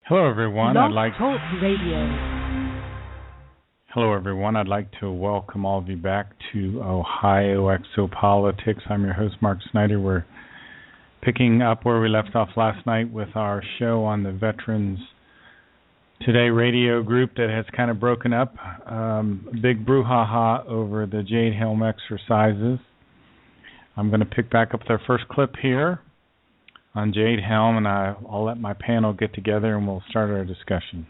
Hello, everyone. Blog Talk Radio. Hello, everyone. I'd like to welcome all of you back to Ohio Exopolitics. I'm your host, Mark Snyder. We're picking up where we left off last night with our show on the Veterans Today radio group that has kind of broken up. Big brouhaha over the Jade Helm exercises. I'm going to pick back up their first clip here on Jade Helm, and I'll let my panel get together and we'll start our discussion.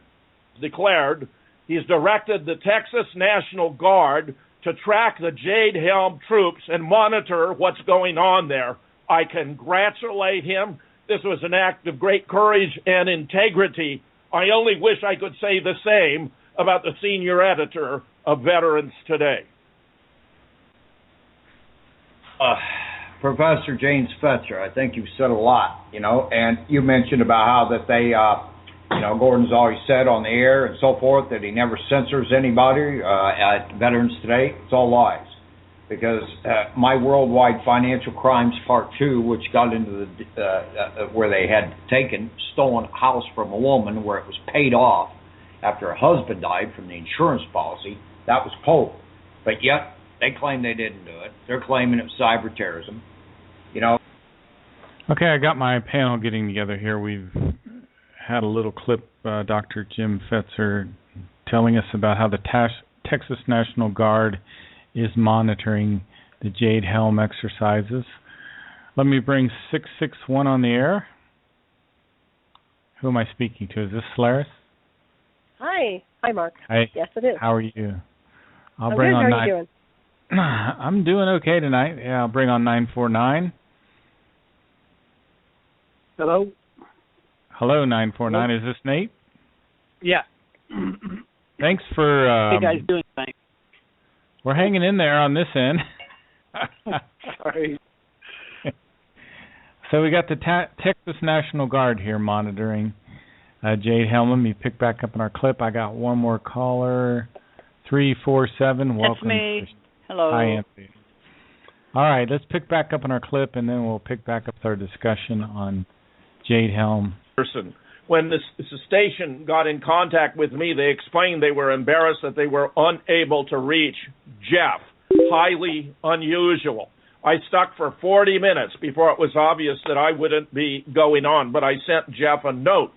Declared he's directed the Texas National Guard to track the Jade Helm troops and monitor what's going on there. I congratulate him. This was an act of great courage and integrity. I only wish I could say the same about the senior editor of Veterans Today. Professor James Fetzer, I think you've said a lot, and you mentioned about how that they, Gordon's always said on the air and so forth that he never censors anybody at Veterans Today. It's all lies. Because my Worldwide Financial Crimes Part 2, which got into the where they had stolen a house from a woman where it was paid off after her husband died from the insurance policy, that was Pope. But yet, they claim they didn't do it. They're claiming it was cyber terrorism. Okay, I got my panel getting together here. We've had a little clip, Dr. Jim Fetzer, telling us about how the Texas National Guard is monitoring the Jade Helm exercises. Let me bring 661 on the air. Who am I speaking to? Is this Solaris? Hi, Mark. Hi. Yes, it is. How are you? I'm good. How are you doing? I'm doing okay tonight. Yeah, I'll bring on 949. Hello. Hello, 949. Is this Nate? Yeah. Thanks for... How you guys doing tonight? We're hanging in there on this end. Sorry. So we got the Texas National Guard here monitoring Jade Helm. Let me pick back up in our clip. I got one more caller. 347. Welcome. That's me. Hello. Hi, Anthony. All right, let's pick back up in our clip, and then we'll pick back up with our discussion on Jade Helm. When the station got in contact with me, they explained they were embarrassed that they were unable to reach Jeff. Highly unusual. I stuck for 40 minutes before it was obvious that I wouldn't be going on, but I sent Jeff a note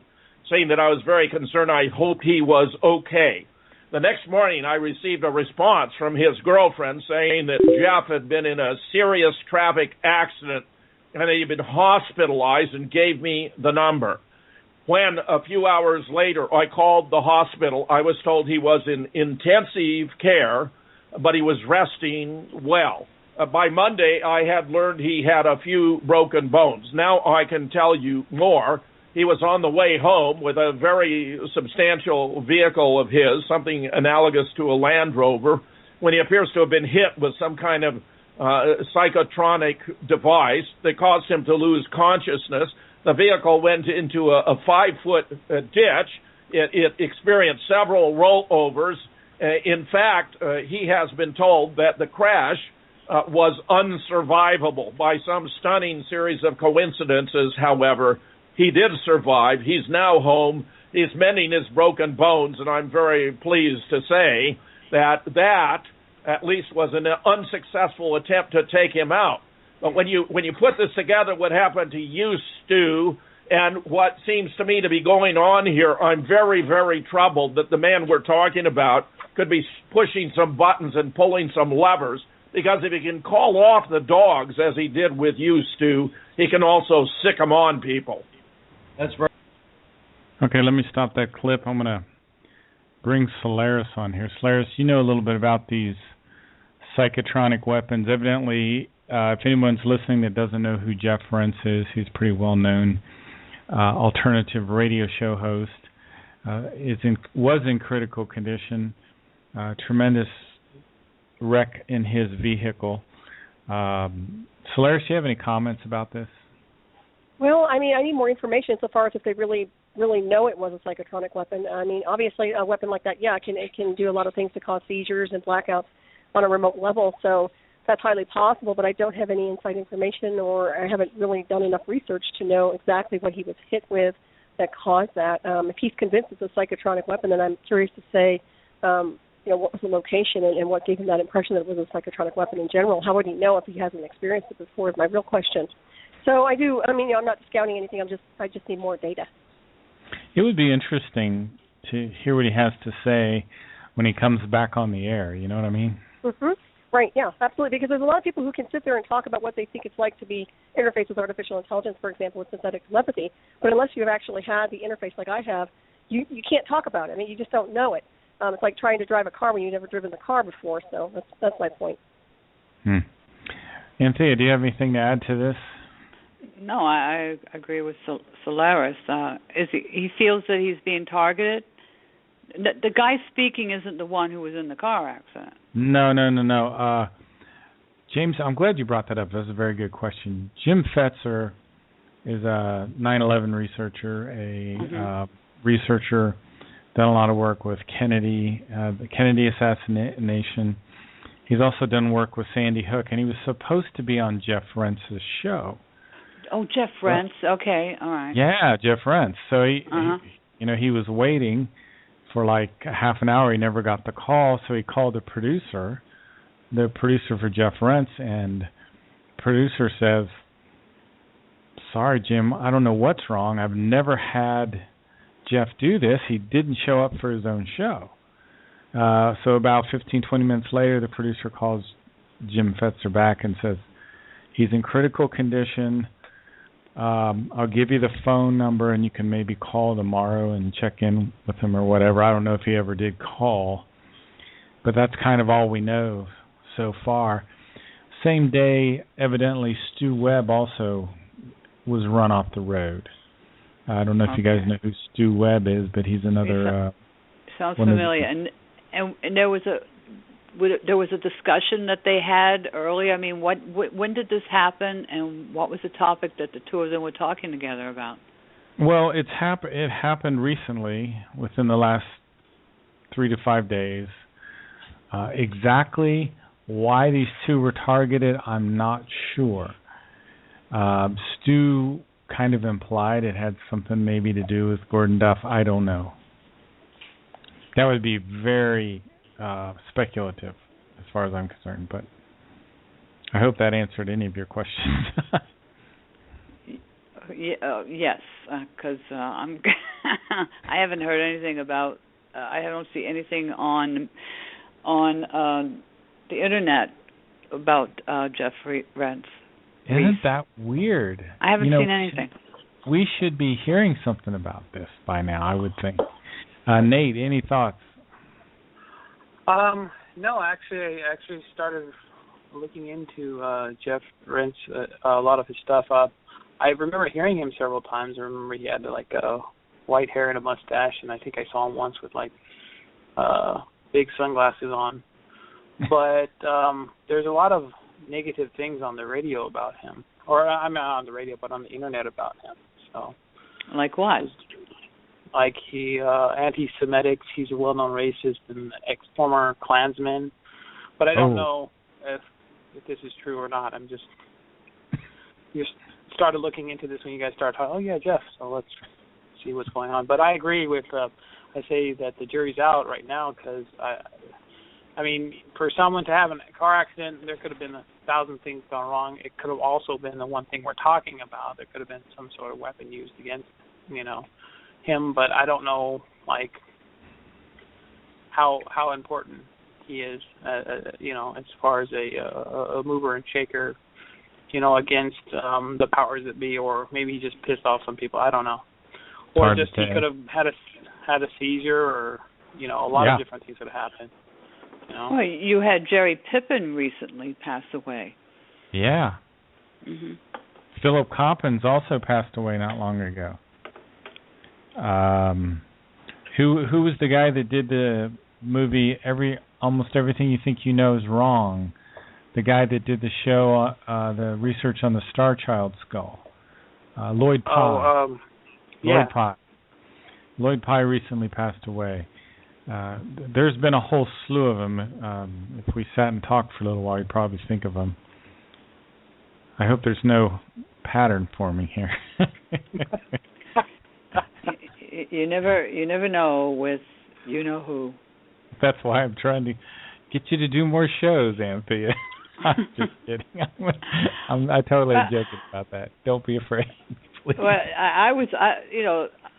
saying that I was very concerned. I hope he was okay. The next morning, I received a response from his girlfriend saying that Jeff had been in a serious traffic accident and he had been hospitalized and gave me the number. When, a few hours later, I called the hospital, I was told he was in intensive care, but he was resting well. By Monday, I had learned he had a few broken bones. Now I can tell you more. He was on the way home with a very substantial vehicle of his, something analogous to a Land Rover, when he appears to have been hit with some kind of psychotronic device that caused him to lose consciousness. The vehicle went into a 5-foot ditch. It experienced several rollovers. In fact, he has been told that the crash was unsurvivable. By some stunning series of coincidences, however, he did survive. He's now home. He's mending his broken bones, and I'm very pleased to say that at least was an unsuccessful attempt to take him out. But when you put this together, what happened to you, Stu, and what seems to me to be going on here, I'm very, very troubled that the man we're talking about could be pushing some buttons and pulling some levers, because if he can call off the dogs, as he did with you, Stu, he can also sick them on people. That's right. Okay, let me stop that clip. I'm going to bring Solaris on here. Solaris, you know a little bit about these psychotronic weapons. Evidently, if anyone's listening that doesn't know who Jeff Rentz is, he's a pretty well-known alternative radio show host. Was in critical condition. Tremendous wreck in his vehicle. Solaris, do you have any comments about this? Well, I need more information so far as if they really know it was a psychotronic weapon. Obviously, a weapon like that, it can do a lot of things to cause seizures and blackouts on a remote level. So that's highly possible, but I don't have any inside information, or I haven't really done enough research to know exactly what he was hit with caused that. If he's convinced it's a psychotronic weapon, then I'm curious to say, what was the location and what gave him that impression that it was a psychotronic weapon in general. How would he know if he hasn't experienced it before? Is my real question. So I'm not discounting anything. I just need more data. It would be interesting to hear what he has to say when he comes back on the air. You know what I mean? Mm-hmm. Right, yeah, absolutely. Because there's a lot of people who can sit there and talk about what they think it's like to be interfaced with artificial intelligence, for example, with synthetic telepathy. But unless you have actually had the interface like I have, you can't talk about it. I mean, you just don't know it. It's like trying to drive a car when you've never driven the car before. So that's my point. Anthea, do you have anything to add to this? No, I agree with Solaris. He feels that he's being targeted? The guy speaking isn't the one who was in the car accident. No. James, I'm glad you brought that up. That's a very good question. Jim Fetzer is a 9/11 researcher, researcher, done a lot of work with Kennedy, the Kennedy assassination. He's also done work with Sandy Hook, and he was supposed to be on Jeff Rentz's show. Oh, Jeff Rentz. Okay, all right. Yeah, Jeff Rentz. So he was waiting for like half an hour. He never got the call, so he called the producer for Jeff Rentz, and the producer says, "Sorry, Jim, I don't know what's wrong. I've never had Jeff do this. He didn't show up for his own show." So about 15, 20 minutes later, the producer calls Jim Fetzer back and says, "He's in critical condition. I'll give you the phone number, and you can maybe call tomorrow and check in with him or whatever." I don't know if he ever did call, but that's kind of all we know so far. Same day, evidently, Stu Webb also was run off the road. I don't know if you guys know who Stu Webb is, but he's another... sounds familiar. And there was a discussion that they had earlier. I mean, when did this happen, and what was the topic that the two of them were talking together about? Well, it happened recently, within the last 3 to 5 days. Exactly why these two were targeted, I'm not sure. Stu kind of implied it had something maybe to do with Gordon Duff. I don't know. That would be very speculative as far as I'm concerned, but I hope that answered any of your questions. Yes, because I'm I haven't heard anything about. I don't see anything on the internet about Jeffrey Rentz. Isn't that weird? I haven't seen anything. We should be hearing something about this by now, I would think. Nate, any thoughts? No, actually, I started looking into Jeff Rentz, a lot of his stuff. I remember hearing him several times. I remember he had like white hair and a mustache, and I think I saw him once with like big sunglasses on. But there's a lot of negative things on the radio about him, or I'm not on the radio, but on the internet about him. So, like what? Like he anti-Semitic. He's a well-known racist and former Klansman. But I don't know if this is true or not. You started looking into this when you guys started talking. Oh yeah, Jeff. So let's see what's going on. But I agree with. I say that the jury's out right now because I mean, for someone to have a car accident, there could have been 1,000 things gone wrong. It could have also been the one thing we're talking about. There could have been some sort of weapon used against, him. But I don't know, like, how important he is, as far as a mover and shaker, against the powers that be, or maybe he just pissed off some people. I don't know. Or just he could have had a seizure, or a lot of different things could have happened. Well, you had Jerry Pippin recently pass away. Yeah. Mm-hmm. Philip Coppens also passed away not long ago. Who was the guy that did the movie Almost Everything You Think You Know Is Wrong? The guy that did the show, the research on the Star Child skull. Lloyd Pye. Lloyd Pye. Lloyd Pye recently passed away. There's been a whole slew of them. If we sat and talked for a little while, you'd probably think of them. I hope there's no pattern forming here. You never know with you know who. That's why I'm trying to get you to do more shows, Anthea. I'm just kidding. I totally am joking about that. Don't be afraid, please. Well,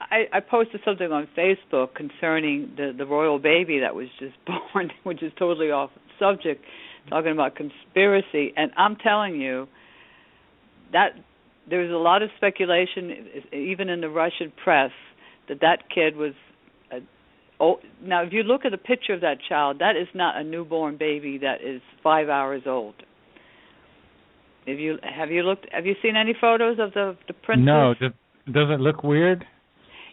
I posted something on Facebook concerning the royal baby that was just born, which is totally off subject, talking about conspiracy. And I'm telling you that there's a lot of speculation, even in the Russian press, that kid was. Now, if you look at a picture of that child, that is not a newborn baby that is 5 hours old. Have you seen any photos of the princess? No. Does it look weird?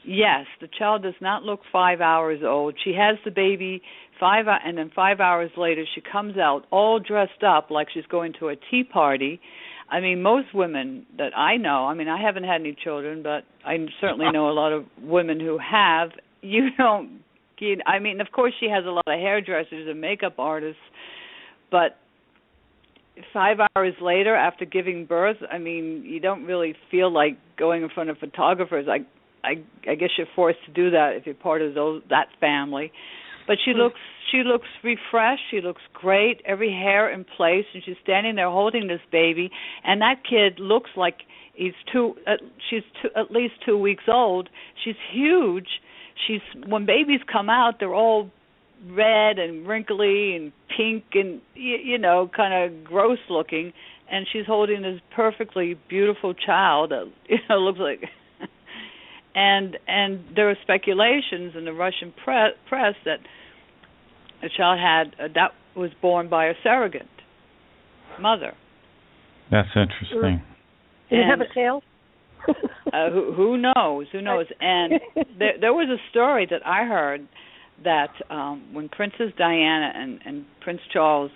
Yes, the child does not look 5 hours old. She has the baby and then 5 hours later she comes out all dressed up like she's going to a tea party. I mean, most women that I know, I mean, I haven't had any children, but I certainly know a lot of women who have. You don't get, I mean, of course she has a lot of hairdressers and makeup artists, but 5 hours later after giving birth, I mean, you don't really feel like going in front of photographers. I guess you're forced to do that if you're part of that family. But she looks refreshed. She looks great. Every hair in place, and she's standing there holding this baby. And that kid looks like she's at least 2 weeks old. She's huge. When babies come out, they're all red and wrinkly and pink and kind of gross looking. And she's holding this perfectly beautiful child that looks like. And there are speculations in the Russian press that a child that was born by a surrogate mother. That's interesting. Did it have a tail? Who knows? Who knows? And there was a story that I heard that when Princess Diana and Prince Charles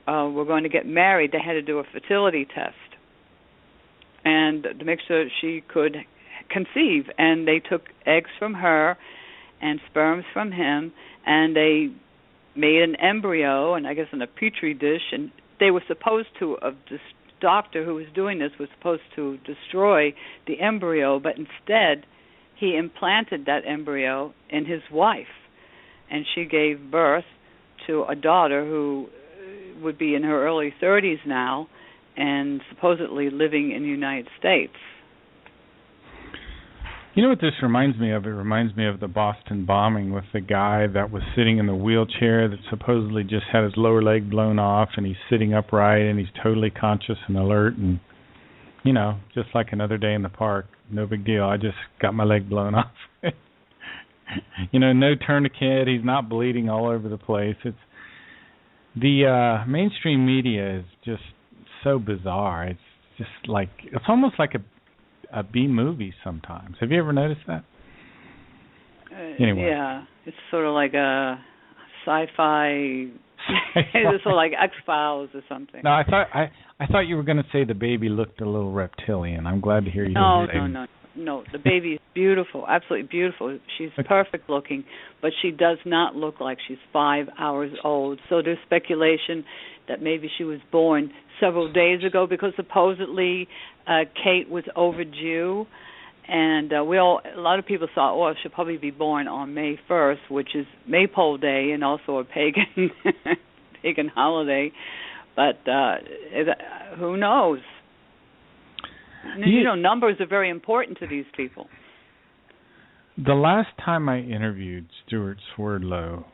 were going to get married, they had to do a fertility test, and to make sure she could conceive. And they took eggs from her and sperms from him, and they made an embryo, and I guess in a petri dish, and they were supposed to, this doctor who was doing this was supposed to destroy the embryo, but instead he implanted that embryo in his wife, and she gave birth to a daughter who would be in her early 30s now and supposedly living in the United States. You know what this reminds me of? It reminds me of the Boston bombing with the guy that was sitting in the wheelchair that supposedly just had his lower leg blown off, and he's sitting upright and he's totally conscious and alert, and just like another day in the park, no big deal. I just got my leg blown off. No tourniquet. He's not bleeding all over the place. It's the mainstream media is just so bizarre. It's just like it's almost like a B movie sometimes. Have you ever noticed that? Anyway. Yeah, it's sort of like a sci-fi. It's sort of like X-Files or something. No, I thought you were going to say the baby looked a little reptilian. I'm glad to hear you. No. The baby is beautiful, absolutely beautiful. She's perfect looking, but she does not look like she's 5 hours old. So there's speculation that maybe she was born several days ago, because supposedly Kate was overdue, and a lot of people thought, well, she'll probably be born on May 1st, which is Maypole Day and also a pagan holiday, but who knows? And, numbers are very important to these people. The last time I interviewed Stuart Swerdlow,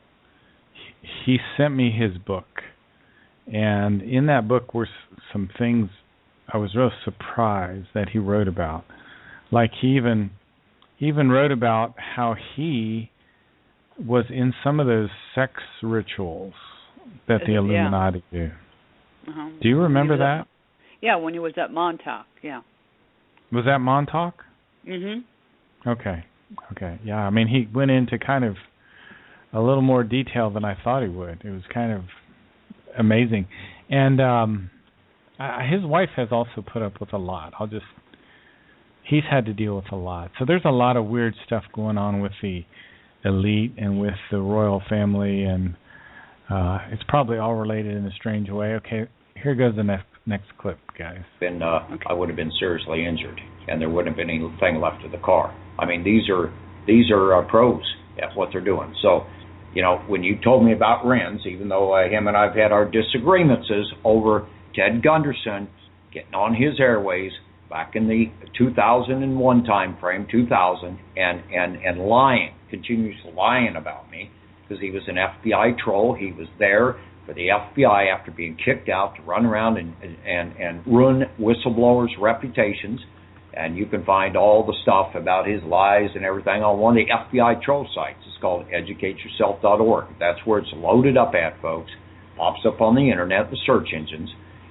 he sent me his book. And in that book were some things I was real surprised that he wrote about. Like he even wrote about how he was in some of those sex rituals that the Illuminati do. Uh-huh. Do you remember that? Yeah, when he was at Montauk, yeah. Was that Montauk? Mm-hmm. Okay. Yeah, I mean, he went into kind of a little more detail than I thought he would. It was kind of amazing. And his wife has also put up with a lot. He's had to deal with a lot. So there's a lot of weird stuff going on with the elite and with the royal family, and it's probably all related in a strange way. Okay, here goes the next clip, guys. I would have been seriously injured, and there wouldn't have been anything left of the car. I mean, these are These are pros at what they're doing. So, when you told me about Renz, even though him and I've had our disagreements over Ted Gunderson getting on his airways back in the 2001 time frame, 2000, and lying, continuously lying about me, because he was an FBI troll. He was there for the FBI after being kicked out to run around and ruin whistleblowers' reputations. And you can find all the stuff about his lies and everything on one of the FBI troll sites. It's called educateyourself.org. That's where it's loaded up at, folks. Pops up on the internet, the search engines,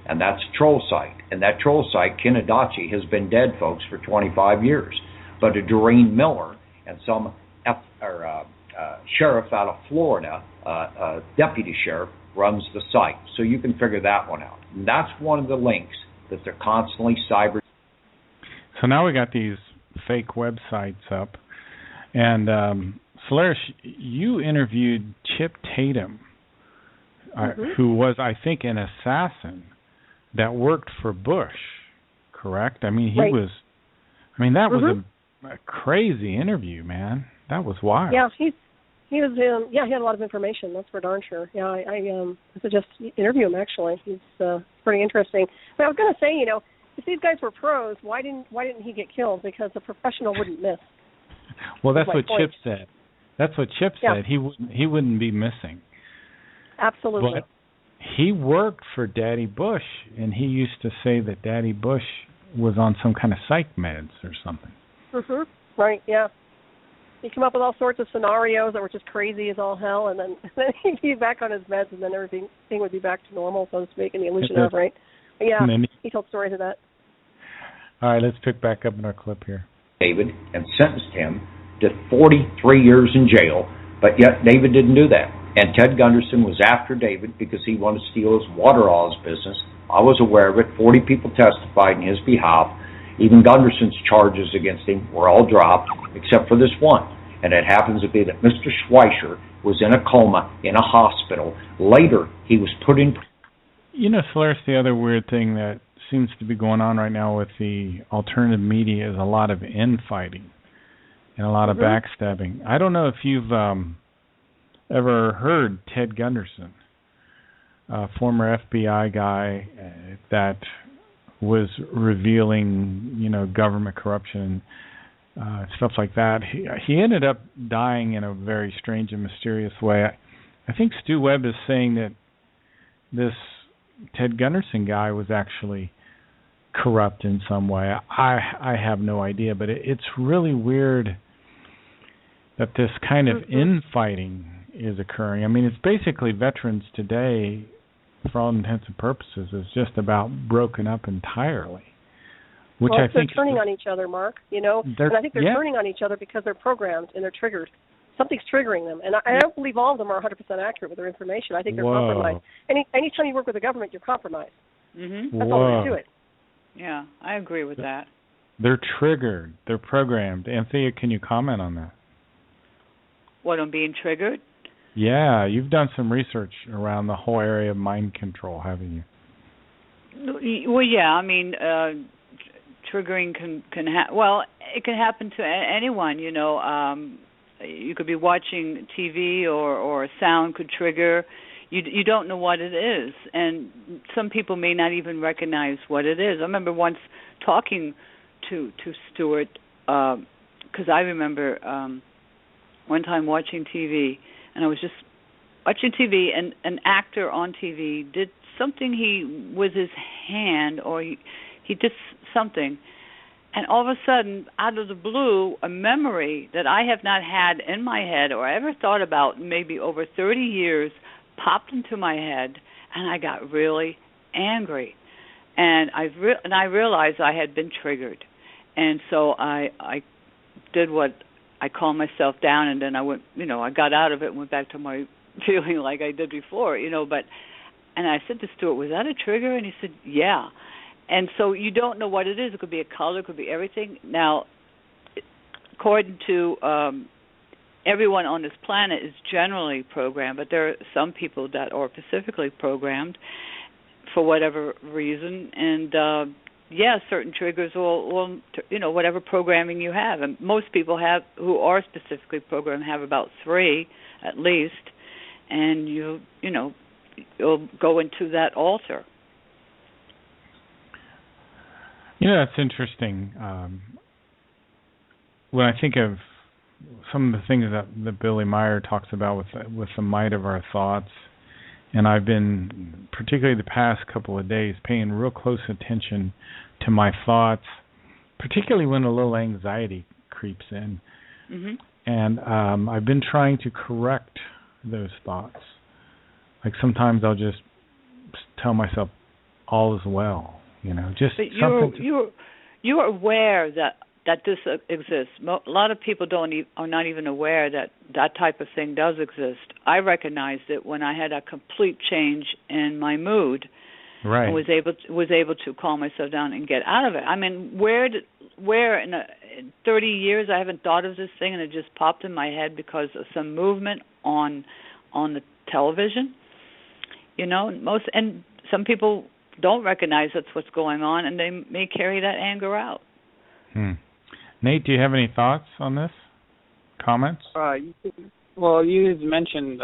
and that's a troll site. And that troll site, Ken Adachi, has been dead, folks, for 25 years. But a Doreen Miller and some sheriff out of Florida, deputy sheriff, runs the site. So you can figure that one out. And that's one of the links that they're constantly cyber. So now we got these fake websites up. And Solaris, you interviewed Chip Tatum, who was, I think, an assassin that worked for Bush, correct? I mean, that was a crazy interview, man. That was wild. Yeah, he was. He had a lot of information. That's for darn sure. Yeah, I suggest interview him. Actually, he's pretty interesting. But I was going to say, if these guys were pros, why didn't he get killed? Because a professional wouldn't miss. Well, that's what Chip said. That's what Chip said. He wouldn't be missing. Absolutely. But he worked for Daddy Bush, and he used to say that Daddy Bush was on some kind of psych meds or something. Right. Yeah. He'd come up with all sorts of scenarios that were just crazy as all hell, and then he'd be back on his meds, and then everything would be back to normal, so to speak, in the illusion of, right? But yeah, he told stories of that. All right, let's pick back up in our clip here. David and sentenced him to 43 years in jail, but yet David didn't do that. And Ted Gunderson was after David because he wanted to steal his Wateralls business. I was aware of it. 40 people testified in his behalf. Even Gunderson's charges against him were all dropped, except for this one. And it happens to be that Mr. Schweischer was in a coma in a hospital. Later, he was put in... Solaris, the other weird thing that seems to be going on right now with the alternative media is a lot of infighting and a lot of backstabbing. I don't know if you've ever heard Ted Gunderson, a former FBI guy that was revealing, government corruption, stuff like that. He ended up dying in a very strange and mysterious way. I think Stu Webb is saying that this Ted Gunderson guy was actually corrupt in some way. I have no idea, but it's really weird that this kind of infighting is occurring. I mean, it's basically veterans today, for all intents and purposes, is just about broken up entirely. Which I think they're turning on each other, Mark. And I think they're turning on each other because they're programmed and they're triggered. Something's triggering them, and I don't believe all of them are 100% accurate with their information. I think they're compromised. Anytime you work with the government, you're compromised. That's all there is to it. Yeah, I agree with that. They're triggered. They're programmed. Anthea, can you comment on that? What, on being triggered? Yeah, you've done some research around the whole area of mind control, haven't you? Well, yeah. I mean, triggering can it can happen to anyone. You could be watching TV or a sound could trigger. You don't know what it is, and some people may not even recognize what it is. I remember once talking to Stuart because I remember one time watching TV, and I was just watching TV, and an actor on TV did something with his hand, or he did something. And all of a sudden, out of the blue, a memory that I have not had in my head or ever thought about maybe over 30 years popped into my head, and I got really angry. And I realized I had been triggered. And so I did what I calmed myself down, and then I went, I got out of it and went back to my feeling like I did before, and I said to Stuart, was that a trigger? And he said, yeah. And so you don't know what it is. It could be a color, it could be everything. Now, according to everyone on this planet is generally programmed, but there are some people that are specifically programmed for whatever reason. And certain triggers will whatever programming you have, and most people who are specifically programmed have about 3 at least, and you'll go into that altar. That's interesting. When I think of some of the things that Billy Meyer talks about with the might of our thoughts, and I've been, particularly the past couple of days, paying real close attention to my thoughts, particularly when a little anxiety creeps in. Mm-hmm. And I've been trying to correct those thoughts. Like sometimes I'll just tell myself, all is well, just but something. You're aware that this exists. A lot of people are not even aware that type of thing does exist. I recognized it when I had a complete change in my mood, right, and was able to calm myself down and get out of it. I mean, where in 30 years I haven't thought of this thing, and it just popped in my head because of some movement on the television. And some people don't recognize that's what's going on, and they may carry that anger out. Nate, do you have any thoughts on this? Comments? Well, you mentioned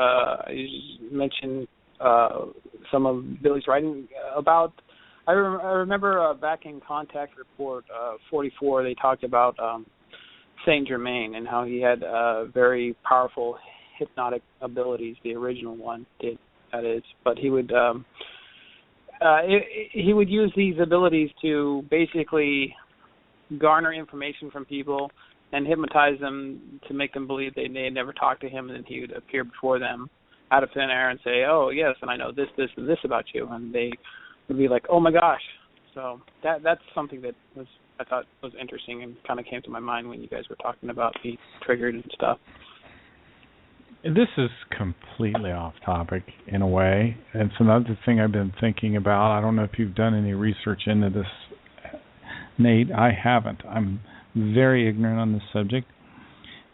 some of Billy's writing about. I remember back in Contact Report 44, they talked about Saint Germain and how he had very powerful hypnotic abilities. The original one did, that is, but he would use these abilities to basically garner information from people and hypnotize them to make them believe they had never talked to him, and then he would appear before them out of thin air and say, "Oh yes, and I know this, this, and this about you," and they would be like, "Oh my gosh!" So that's something that I thought was interesting and kind of came to my mind when you guys were talking about being triggered and stuff. This is completely off topic in a way. It's another thing I've been thinking about. I don't know if you've done any research into this, Nate. I haven't. I'm very ignorant on this subject.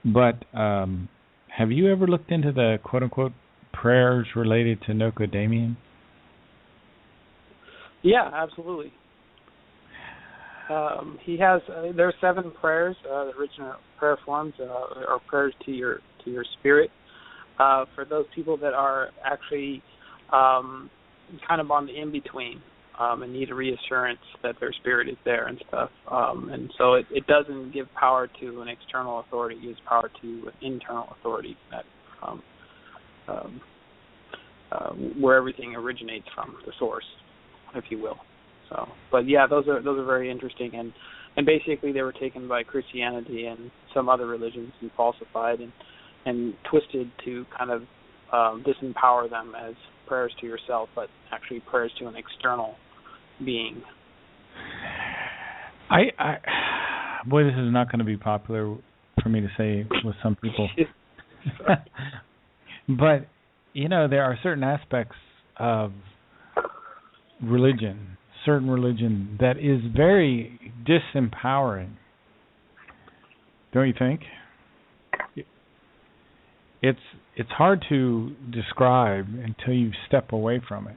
But have you ever looked into the quote-unquote prayers related to Nocodamian? Yeah, absolutely. He has. There are 7 prayers. The original prayer forms are prayers to your spirit. For those people that are actually kind of on the in-between and need a reassurance that their spirit is there and stuff. And so it doesn't give power to an external authority. It gives power to an internal authority that where everything originates from, the source, if you will. So, but yeah, those are very interesting, and basically they were taken by Christianity and some other religions and falsified and twisted to kind of disempower them as prayers to yourself, but actually prayers to an external being. Boy, this is not going to be popular for me to say with some people. But, there are certain aspects of certain religion that is very disempowering. Don't you think? It's hard to describe until you step away from it.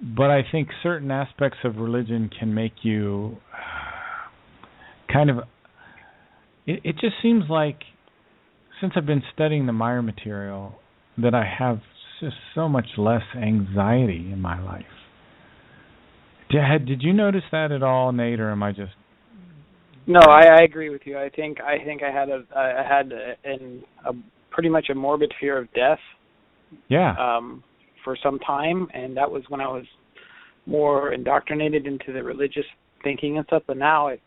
But I think certain aspects of religion can make you kind of... It just seems like, since I've been studying the Meyer material, that I have just so much less anxiety in my life. Did you notice that at all, Nate, or am I just... No, I agree with you. I think I had a pretty much a morbid fear of death. Yeah. For some time, and that was when I was more indoctrinated into the religious thinking and stuff. But now it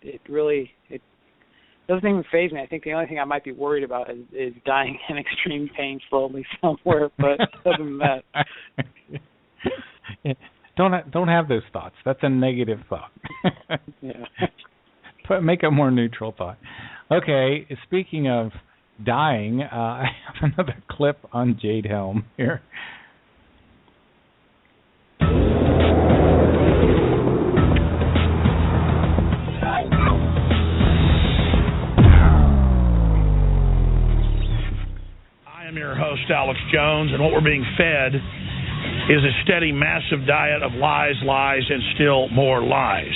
doesn't even faze me. I think the only thing I might be worried about is dying in extreme pain slowly somewhere. But other than that, don't have those thoughts. That's a negative thought. Yeah. But make a more neutral thought. Okay, speaking of dying, I have another clip on Jade Helm here. I am your host, Alex Jones, and what we're being fed is a steady, massive diet of lies, lies, and still more lies.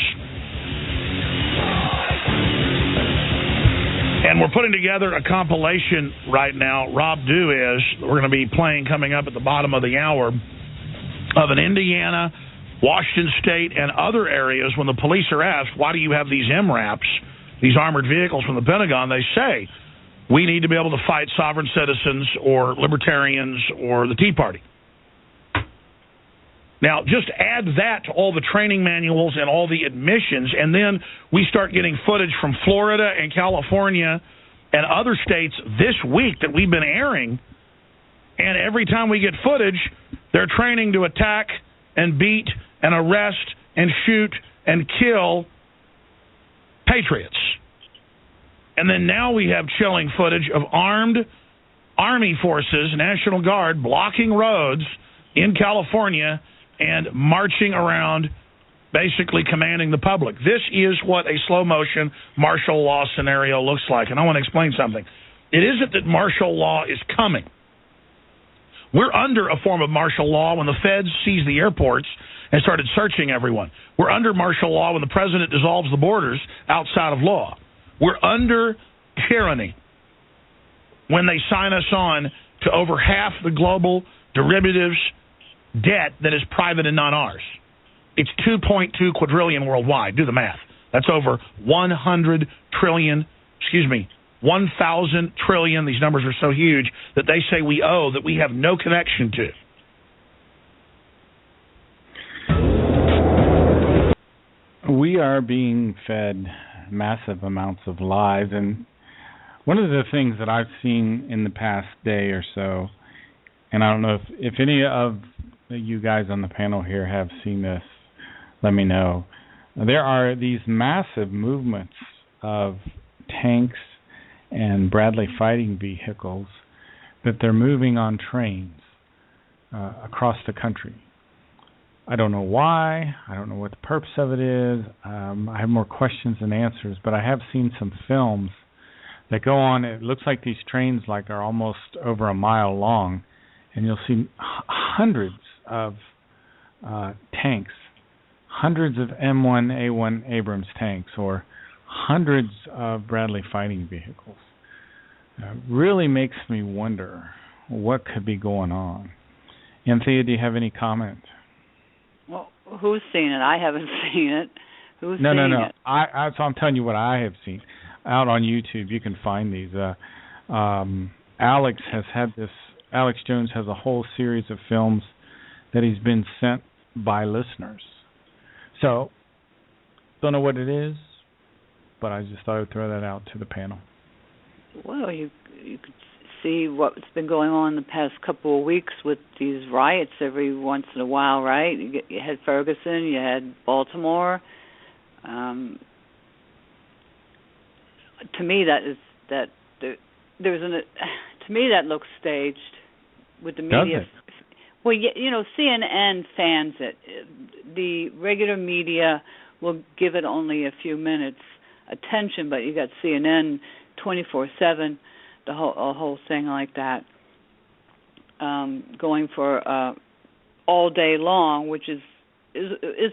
And we're putting together a compilation right now. Rob Dew is. We're going to be playing coming up at the bottom of the hour of an Indiana, Washington State, and other areas when the police are asked, why do you have these MRAPs, these armored vehicles from the Pentagon? They say, we need to be able to fight sovereign citizens or libertarians or the Tea Party. Now, just add that to all the training manuals and all the admissions, and then we start getting footage from Florida and California and other states this week that we've been airing, and every time we get footage, they're training to attack and beat and arrest and shoot and kill patriots. And then now we have chilling footage of armed Army forces, National Guard, blocking roads in California and marching around, basically commanding the public. This is what a slow-motion martial law scenario looks like. And I want to explain something. It isn't that martial law is coming. We're under a form of martial law when the feds seized the airports and started searching everyone. We're under martial law when the president dissolves the borders outside of law. We're under tyranny when they sign us on to over half the global derivatives debt that is private and not ours. It's 2.2 quadrillion worldwide. Do the math. That's over 1,000 trillion. These numbers are so huge that they say we owe that we have no connection to. We are being fed massive amounts of lies, and one of the things that I've seen in the past day or so, and I don't know if any of you guys on the panel here have seen this, let me know. There are these massive movements of tanks and Bradley fighting vehicles that they're moving on trains across the country. I don't know why. I don't know what the purpose of it is. I have more questions than answers, but I have seen some films that go on. It looks like these trains are almost over a mile long, and you'll see hundreds of tanks, hundreds of M1A1 Abrams tanks, or hundreds of Bradley fighting vehicles. Really makes me wonder what could be going on. Anthea, do you have any comment? Well, who's seen it? I haven't seen it. Who's seen it? No. So I'm telling you what I have seen. Out on YouTube, you can find these. Alex has had this. Alex Jones has a whole series of films that he's been sent by listeners. So, don't know what it is, but I just thought I would throw that out to the panel. Well, you could see what's been going on in the past couple of weeks with these riots every once in a while, right? You had Ferguson, you had Baltimore. To me, that looks staged with the media. Does it? Well, CNN fans it. The regular media will give it only a few minutes attention, but you got CNN 24/7, the whole thing like that, going for all day long, which is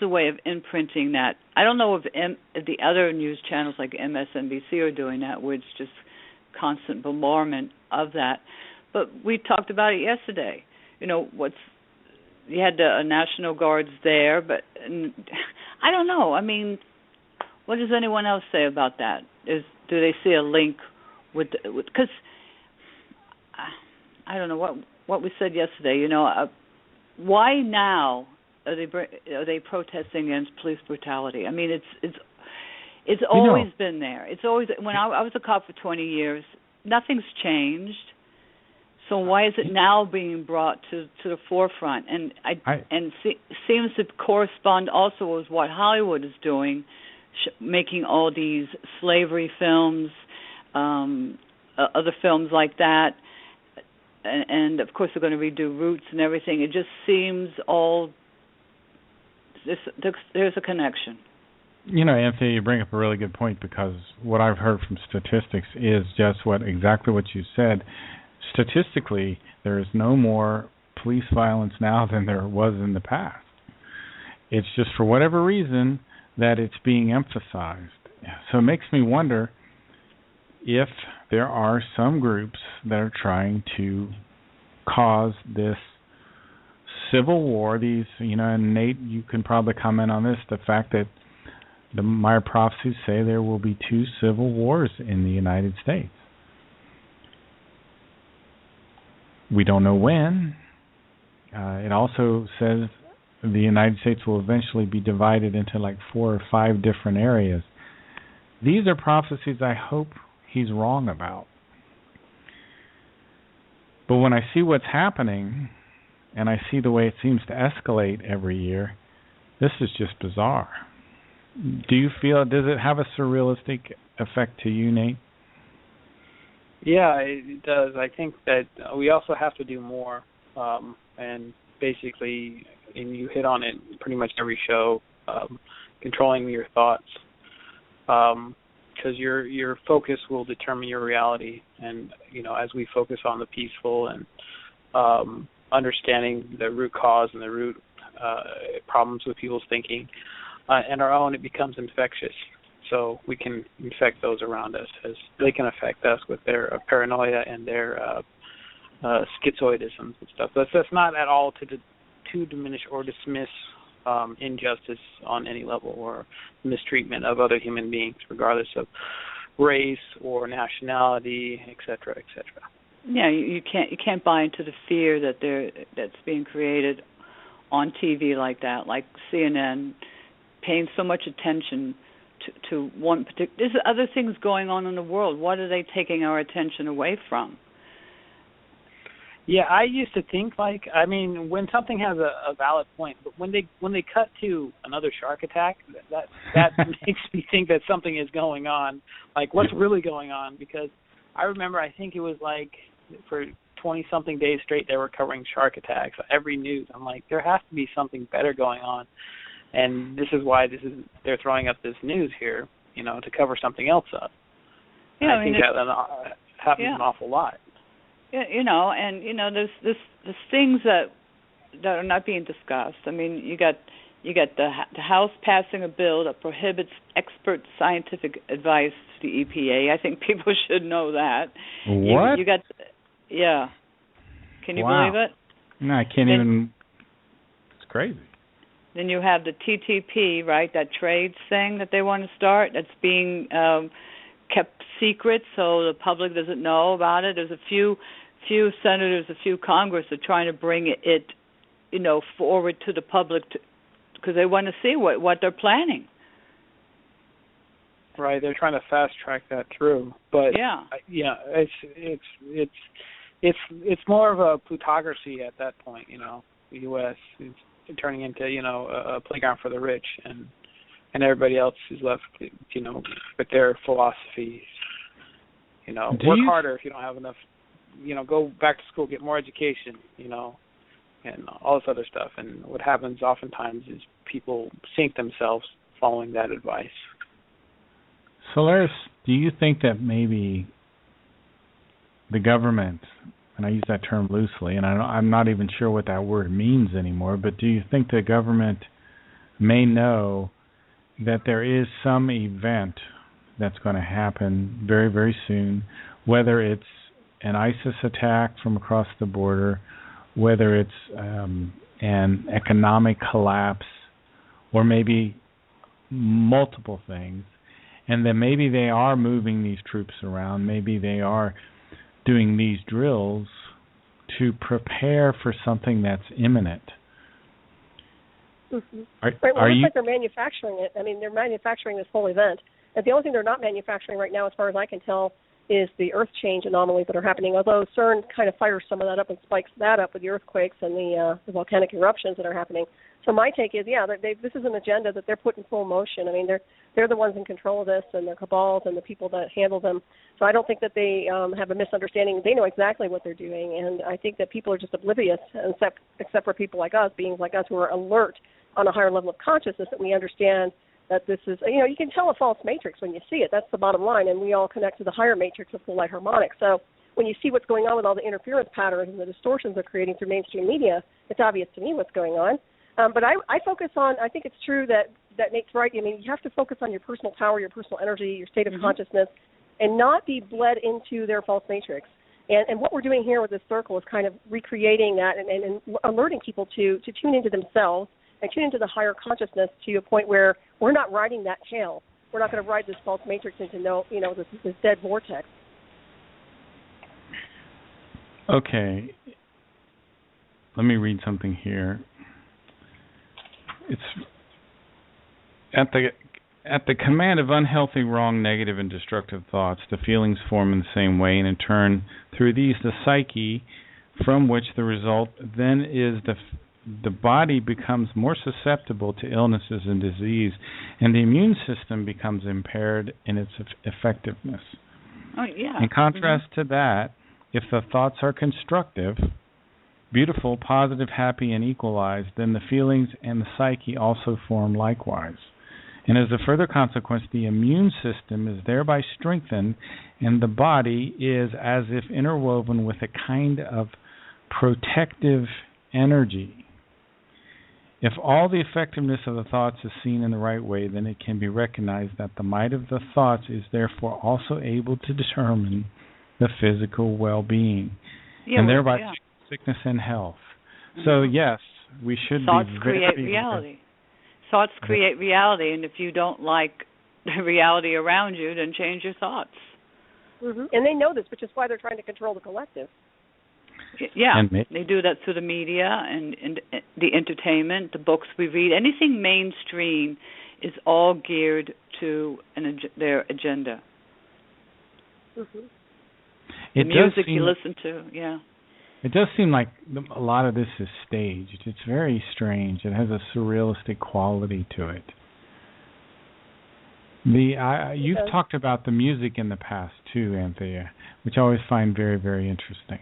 a way of imprinting that. I don't know if the other news channels like MSNBC are doing that, where it's just constant bombardment of that. But we talked about it yesterday. You had the National Guards there, but I don't know. I mean, what does anyone else say about that? Do they see a link with? Because I don't know what we said yesterday. Why now are they protesting against police brutality? I mean, it's always been there. It's always, when I was a cop for 20 years, nothing's changed. So why is it now being brought to the forefront? And seems to correspond also with what Hollywood is doing, making all these slavery films, other films like that, and of course they're going to redo Roots and everything. It just seems there's a connection. Anthony, you bring up a really good point, because what I've heard from statistics is just exactly what you said. Statistically, there is no more police violence now than there was in the past. It's just for whatever reason that it's being emphasized. So it makes me wonder if there are some groups that are trying to cause this civil war. These, and Nate, you can probably comment on this, the fact that the Maya prophecies say there will be 2 civil wars in the United States. We don't know when. It also says the United States will eventually be divided into like 4 or 5 different areas. These are prophecies I hope he's wrong about. But when I see what's happening, and I see the way it seems to escalate every year, this is just bizarre. Do you feel, does it have a surrealistic effect to you, Nate? Yeah, it does. I think that we also have to do more, and basically, and you hit on it pretty much every show, controlling your thoughts, because your focus will determine your reality. And as we focus on the peaceful and understanding the root cause and the root problems with people's thinking, and our own, it becomes infectious. So we can infect those around us, as they can affect us with their paranoia and their schizoidisms and stuff. That's not at all to diminish or dismiss injustice on any level or mistreatment of other human beings, regardless of race or nationality, et cetera, et cetera. Yeah, you can't buy into the fear that's being created on TV like that, like CNN, paying so much attention to one particular. There's other things going on in the world. What are they taking our attention away from? Yeah, I used to think when something has a valid point, but when they cut to another shark attack, that makes me think that something is going on. Like, what's really going on? Because I remember, I think it was like for 20-something days straight, they were covering shark attacks. Every news, I'm like, there has to be something better going on. And this is why they're throwing up this news here, to cover something else up. Yeah, I think that happens an awful lot. Yeah, there's things that are not being discussed. I mean, you got the House passing a bill that prohibits expert scientific advice to the EPA. I think people should know that. What? You got, yeah. Can you believe it? No, I can't even. It's crazy. Then you have the TTP, right, that trade thing that they want to start that's being kept secret so the public doesn't know about it. There's a few senators, a few Congress are trying to bring it forward to the public because they want to see what they're planning. Right, they're trying to fast track that through. But it's more of a plutocracy at that point, the U.S. is turning into, a playground for the rich, and everybody else is left, with their philosophies. Work harder if you don't have enough. Go back to school, get more education. And all this other stuff. And what happens oftentimes is people sink themselves following that advice. Solaris, do you think that maybe the government, and I use that term loosely, and I'm not even sure what that word means anymore, but do you think the government may know that there is some event that's going to happen very, very soon, whether it's an ISIS attack from across the border, whether it's an economic collapse, or maybe multiple things, and then maybe they are moving these troops around, maybe they are doing these drills to prepare for something that's imminent. Mm-hmm. Looks like they're manufacturing it. I mean, they're manufacturing this whole event. And the only thing they're not manufacturing right now, as far as I can tell, is the earth change anomalies that are happening, although CERN kind of fires some of that up and spikes that up with the earthquakes and the volcanic eruptions that are happening. So my take is, this is an agenda that they're putting full motion. I mean, they're the ones in control of this, and their cabals and the people that handle them. So I don't think that they have a misunderstanding. They know exactly what they're doing, and I think that people are just oblivious, except for people like us, beings like us who are alert on a higher level of consciousness, that we understand that this is, you can tell a false matrix when you see it. That's the bottom line, and we all connect to the higher matrix of full light harmonics. So when you see what's going on with all the interference patterns and the distortions they're creating through mainstream media, it's obvious to me what's going on. But I focus on, I think it's true that Nate's right. I mean, you have to focus on your personal power, your personal energy, your state of consciousness, and not be bled into their false matrix. And what we're doing here with this circle is kind of recreating that and alerting people to tune into themselves and tune into the higher consciousness to a point where we're not riding that tail. We're not going to ride this false matrix into this dead vortex. Okay. Let me read something here. It's at the command of unhealthy, wrong, negative, and destructive thoughts, the feelings form in the same way, and in turn, through these, the psyche, from which the result then is the body becomes more susceptible to illnesses and disease, and the immune system becomes impaired in its effectiveness. Oh, yeah. In contrast to that, if the thoughts are constructive, beautiful, positive, happy, and equalized, then the feelings and the psyche also form likewise. And as a further consequence, the immune system is thereby strengthened, and the body is as if interwoven with a kind of protective energy. If all the effectiveness of the thoughts is seen in the right way, then it can be recognized that the might of the thoughts is therefore also able to determine the physical well-being, and thereby sickness and health. So yes, we should thoughts be create reality. Thoughts create reality, and if you don't like the reality around you, then change your thoughts. And they know this, which is why they're trying to control the collective. Yeah, they do that through the media and the entertainment, the books we read. Anything mainstream is all geared to their agenda. The music you listen to, It does seem like a lot of this is staged. It's very strange. It has a surrealistic quality to it. You've talked about the music in the past too, Anthea, which I always find very, very interesting.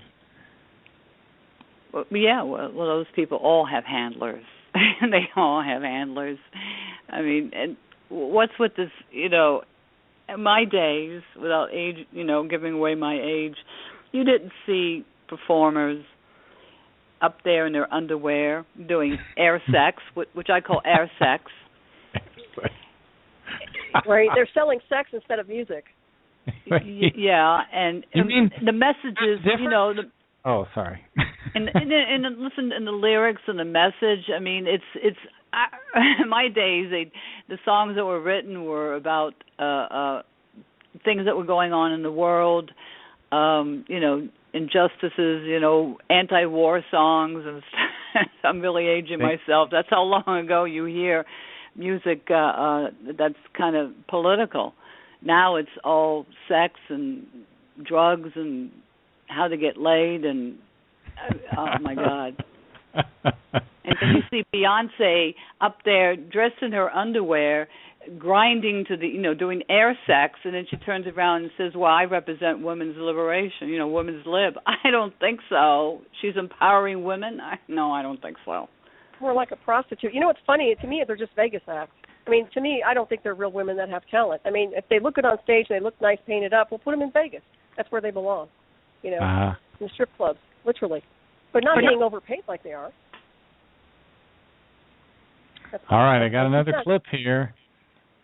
Well, those people all have handlers. They all have handlers. I mean, and what's with this, in my days, without age, giving away my age, you didn't see performers up there in their underwear doing air sex, which I call air sex. Right, they're selling sex instead of music. Yeah, and the messages, Oh, sorry. and listen, and the lyrics and the message. I mean, it's. In my days, the songs that were written were about things that were going on in the world. Injustices. Anti-war songs, and I'm really aging myself. That's how long ago you hear music that's kind of political. Now it's all sex and drugs and how to get laid, and oh my God. And then you see Beyonce up there dressed in her underwear, grinding to the, doing air sex, and then she turns around and says, well, I represent women's liberation, women's lib. I don't think so. She's empowering women? No, I don't think so. More like a prostitute. What's funny? To me, they're just Vegas acts. I mean, to me, I don't think they're real women that have talent. I mean, if they look good on stage and they look nice painted up, we'll put them in Vegas. That's where they belong. In the strip clubs, literally. But not being overpaid like they are. All right, I got another clip here.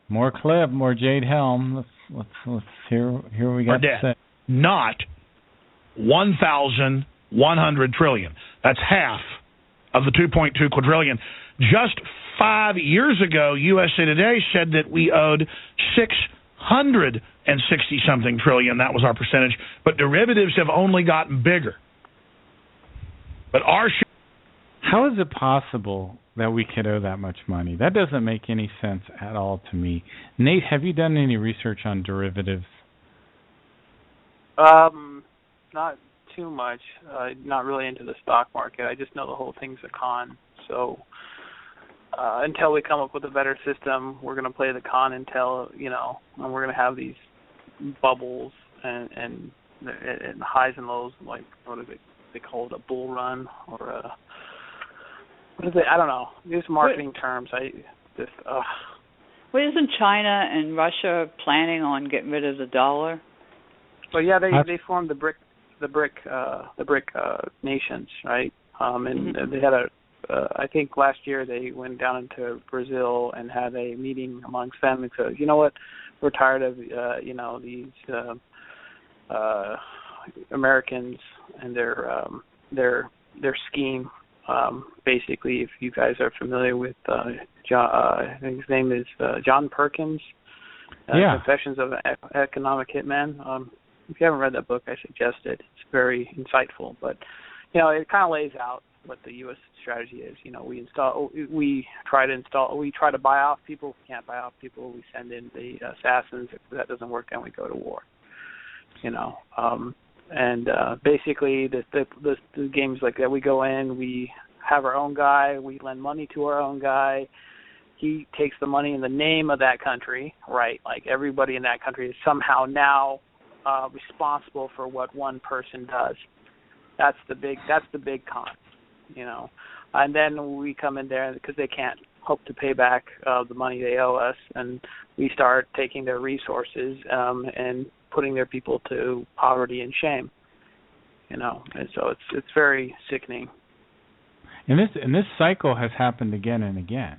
More Jade Helm. Let's hear what we got to say. Not 1,100 trillion. That's half of the 2.2 quadrillion. Just 5 years ago, USA Today said that we owed 660-something trillion. That was our percentage. But derivatives have only gotten bigger. But how is it possible that we could owe that much money? That doesn't make any sense at all to me. Nate, have you done any research on derivatives? Not too much. Not really into the stock market. I just know the whole thing's a con. So until we come up with a better system, we're going to play the con until, and we're going to have these bubbles and highs and lows, like, what is it? They call it a bull run or a... What is it? I don't know. These marketing terms. Well, isn't China and Russia planning on getting rid of the dollar? Well, yeah, they formed the BRIC BRIC nations, right? And they had I think last year they went down into Brazil and had a meeting amongst them and said, you know what, we're tired of these Americans and their scheme. Basically, if you guys are familiar with John, I think his name is John Perkins, Confessions of an Economic Hitman. If you haven't read that book, I suggest it. It's very insightful, but it kind of lays out what the U.S. strategy is. We try to buy off people. If we can't buy off people, we send in the assassins. If that doesn't work, then we go to war. And basically the games like that, we go in, we have our own guy, we lend money to our own guy. He takes the money in the name of that country, right? Like everybody in that country is somehow now responsible for what one person does. That's the big con, And then we come in there because they can't hope to pay back the money they owe us, and we start taking their resources and putting their people to poverty and shame. And so it's very sickening. And this cycle has happened again and again.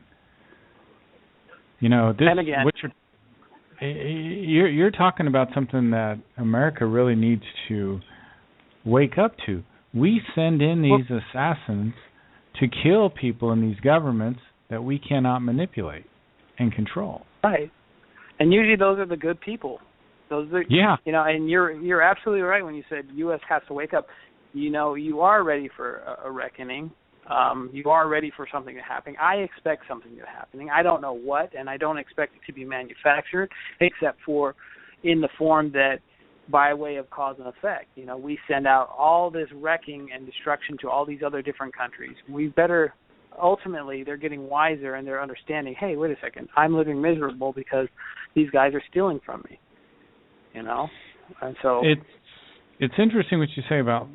And again. You're talking about something that America really needs to wake up to. We send in these assassins to kill people in these governments that we cannot manipulate and control. Right. And usually those are the good people. Those are, and you're absolutely right when you said U.S. has to wake up. You are ready for a reckoning. You are ready for something to happen. I expect something to happen. I don't know what, and I don't expect it to be manufactured, except for in the form that by way of cause and effect. We send out all this wrecking and destruction to all these other different countries. We better, ultimately, they're getting wiser and they're understanding, hey, wait a second, I'm living miserable because these guys are stealing from me. And so it's interesting what you say about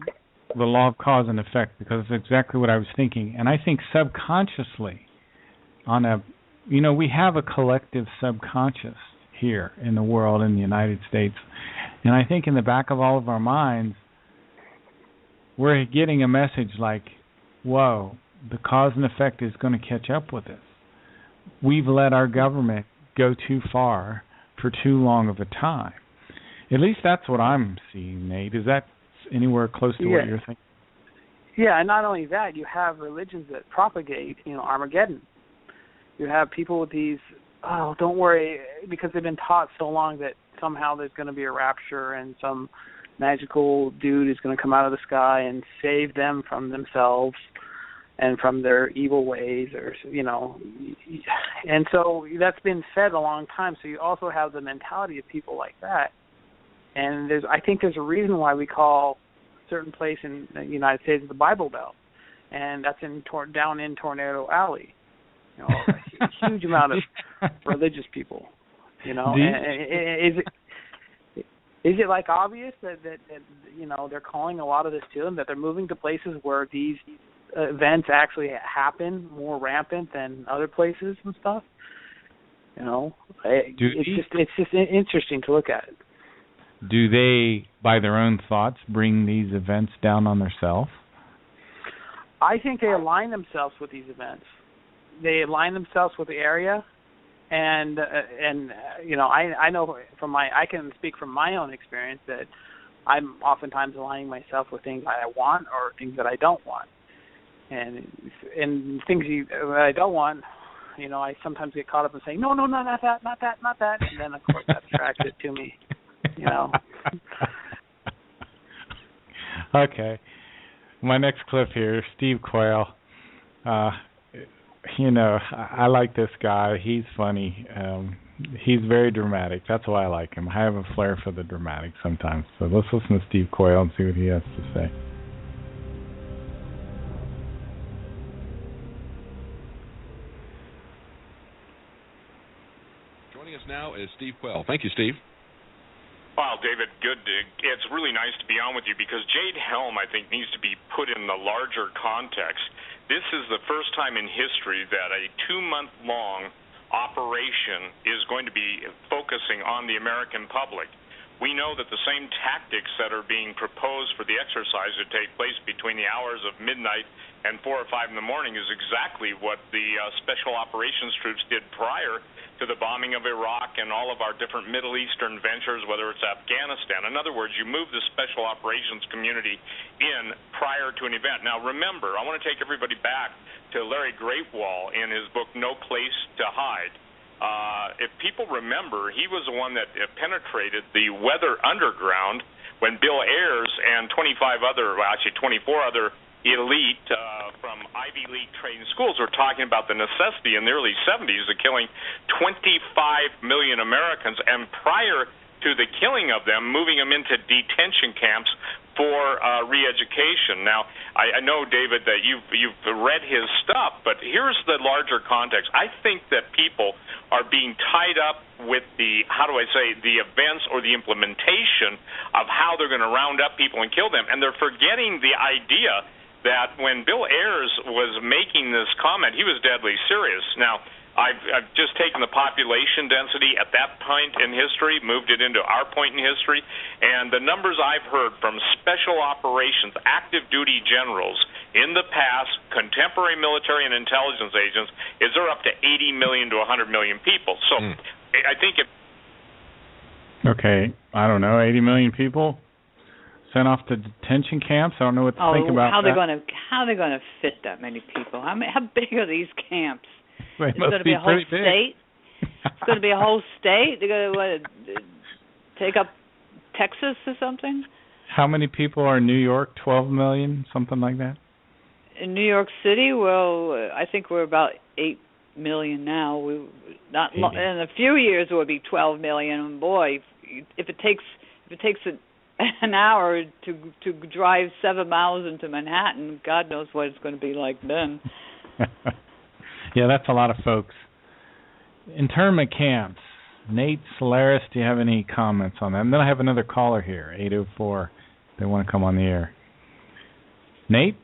the law of cause and effect, because it's exactly what I was thinking. And I think subconsciously we have a collective subconscious here in the world, in the United States. And I think in the back of all of our minds, we're getting a message like, whoa, the cause and effect is going to catch up with us. We've let our government go too far for too long of a time. At least that's what I'm seeing, Nate. Is that anywhere close to what you're thinking? Yeah, and not only that, you have religions that propagate, Armageddon. You have people with these, don't worry, because they've been taught so long that somehow there's going to be a rapture and some magical dude is going to come out of the sky and save them from themselves and from their evil ways, and so that's been fed a long time. So you also have the mentality of people like that. And I think there's a reason why we call a certain place in the United States the Bible Belt, and that's down in Tornado Alley. A huge amount of religious people. And is it like obvious that they're calling a lot of this to them, that they're moving to places where these events actually happen more rampant than other places and stuff? It's just interesting to look at. Do they, by their own thoughts, bring these events down on themselves? I think they align themselves with these events. They align themselves with the area, and I know I can speak from my own experience that I'm oftentimes aligning myself with things I want or things that I don't want, and things that I don't want. I sometimes get caught up in saying no, not that, and then of course that attracts it to me. Okay. My next clip here, Steve Quayle. I like this guy. He's funny. He's very dramatic. That's why I like him. I have a flair for the dramatic sometimes. So let's listen to Steve Quayle and see what he has to say. Joining us now is Steve Quayle. Thank you, Steve. Wow, David, good. It's really nice to be on with you because Jade Helm, I think, needs to be put in the larger context. This is the first time in history that a 2-month-long operation is going to be focusing on the American public. we know that the same tactics that are being proposed for the exercise to take place between the hours of midnight and 4 or 5 in the morning is exactly what the special operations troops did prior to the bombing of Iraq and all of our different Middle Eastern ventures, whether it's Afghanistan. In other words, you move the special operations community in prior to an event. Now, remember, I want to take everybody back to Larry Greatwall in his book, No Place to Hide. If people remember, he was the one that penetrated the weather underground when Bill Ayers and 24 other elite from Ivy League trained schools were talking about the necessity in the early 70s of killing 25 million Americans, and prior to the killing of them, moving them into detention camps for re-education. Now, I know, David, that you've read his stuff, but here's the larger context. I think that people are being tied up with the events or the implementation of how they're going to round up people and kill them, and they're forgetting the idea that when Bill Ayers was making this comment, he was deadly serious. Now, I've just taken the population density at that point in history, moved it into our point in history, and the numbers I've heard from special operations, active duty generals in the past, contemporary military and intelligence agents, is they're up to 80 million to 100 million people. So I think it... Okay, I don't know, 80 million people sent off to detention camps? I don't know what to think about how they're going to fit that many people? How big are these camps? It's going to be a whole state. It's going to be a whole state. They're going to take up Texas or something. How many people are in New York? 12 million, something like that. In New York City, well, I think we're about 8 million now. In a few years it will be 12 million. And boy, if it takes an hour to drive 7 miles into Manhattan, God knows what it's going to be like then. Yeah, that's a lot of folks. Internment camps. Nate Solaris, do you have any comments on that? And then I have another caller here, 804. They want to come on the air. Nate?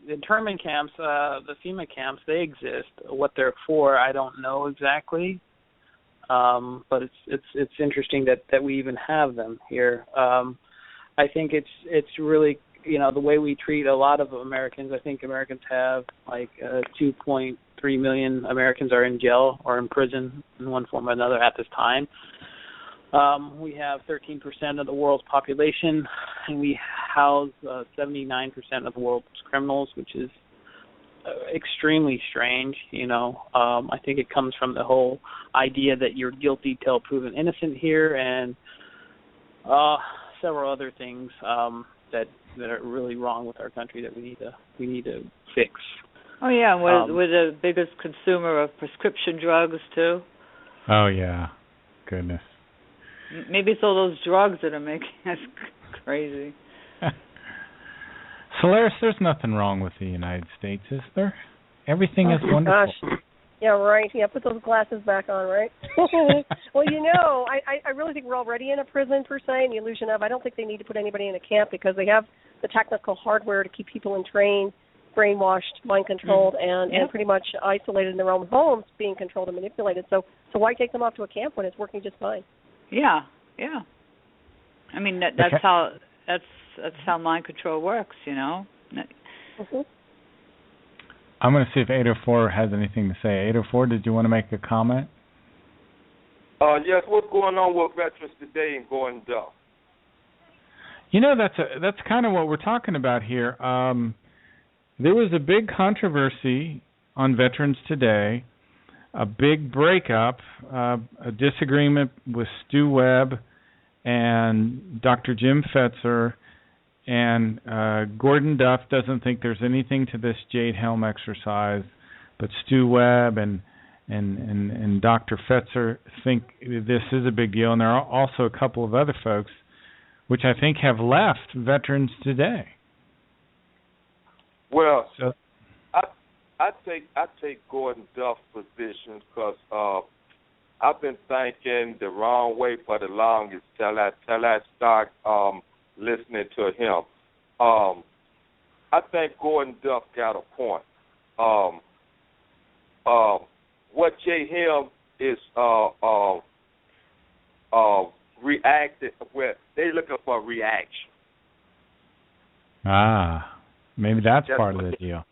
Internment camps, the FEMA camps, they exist. What they're for, I don't know exactly. But it's interesting that we even have them here. I think it's really, the way we treat a lot of Americans. I think Americans have 2.3 million Americans are in jail or in prison in one form or another at this time. We have 13% of the world's population, and we house 79% of the world's criminals, which is extremely strange. I think it comes from the whole idea that you're guilty till proven innocent here, and several other things that are really wrong with our country that we need to fix. Oh yeah, we're the biggest consumer of prescription drugs too. Oh yeah, goodness. Maybe it's all those drugs that are making us crazy. Solaris, there's nothing wrong with the United States, is there? Everything is wonderful. Gosh. Yeah, right. Yeah, put those glasses back on, right? Well, I really think we're already in a prison, per se, and the illusion of, I don't think they need to put anybody in a camp because they have the technical hardware to keep people entrained, brainwashed, mind-controlled, and pretty much isolated in their own homes, being controlled and manipulated. So why take them off to a camp when it's working just fine? Yeah. I mean, that's how mind control works, Mm-hmm. I'm going to see if 804 has anything to say. 804, did you want to make a comment? Yes, what's going on with veterans today in Gordon Duff? That's kind of what we're talking about here. There was a big controversy on Veterans Today, a big breakup, a disagreement with Stu Webb and Dr. Jim Fetzer, and Gordon Duff doesn't think there's anything to this Jade Helm exercise, but Stu Webb and Dr. Fetzer think this is a big deal, and there are also a couple of other folks which I think have left Veterans Today. Well, so, I take Gordon Duff's position because I've been thinking the wrong way for the longest till I start listening to him. I think Gordon Duff got a point. What Jade Helm is reacted. Well, they looking for a reaction. Maybe that's part of the deal.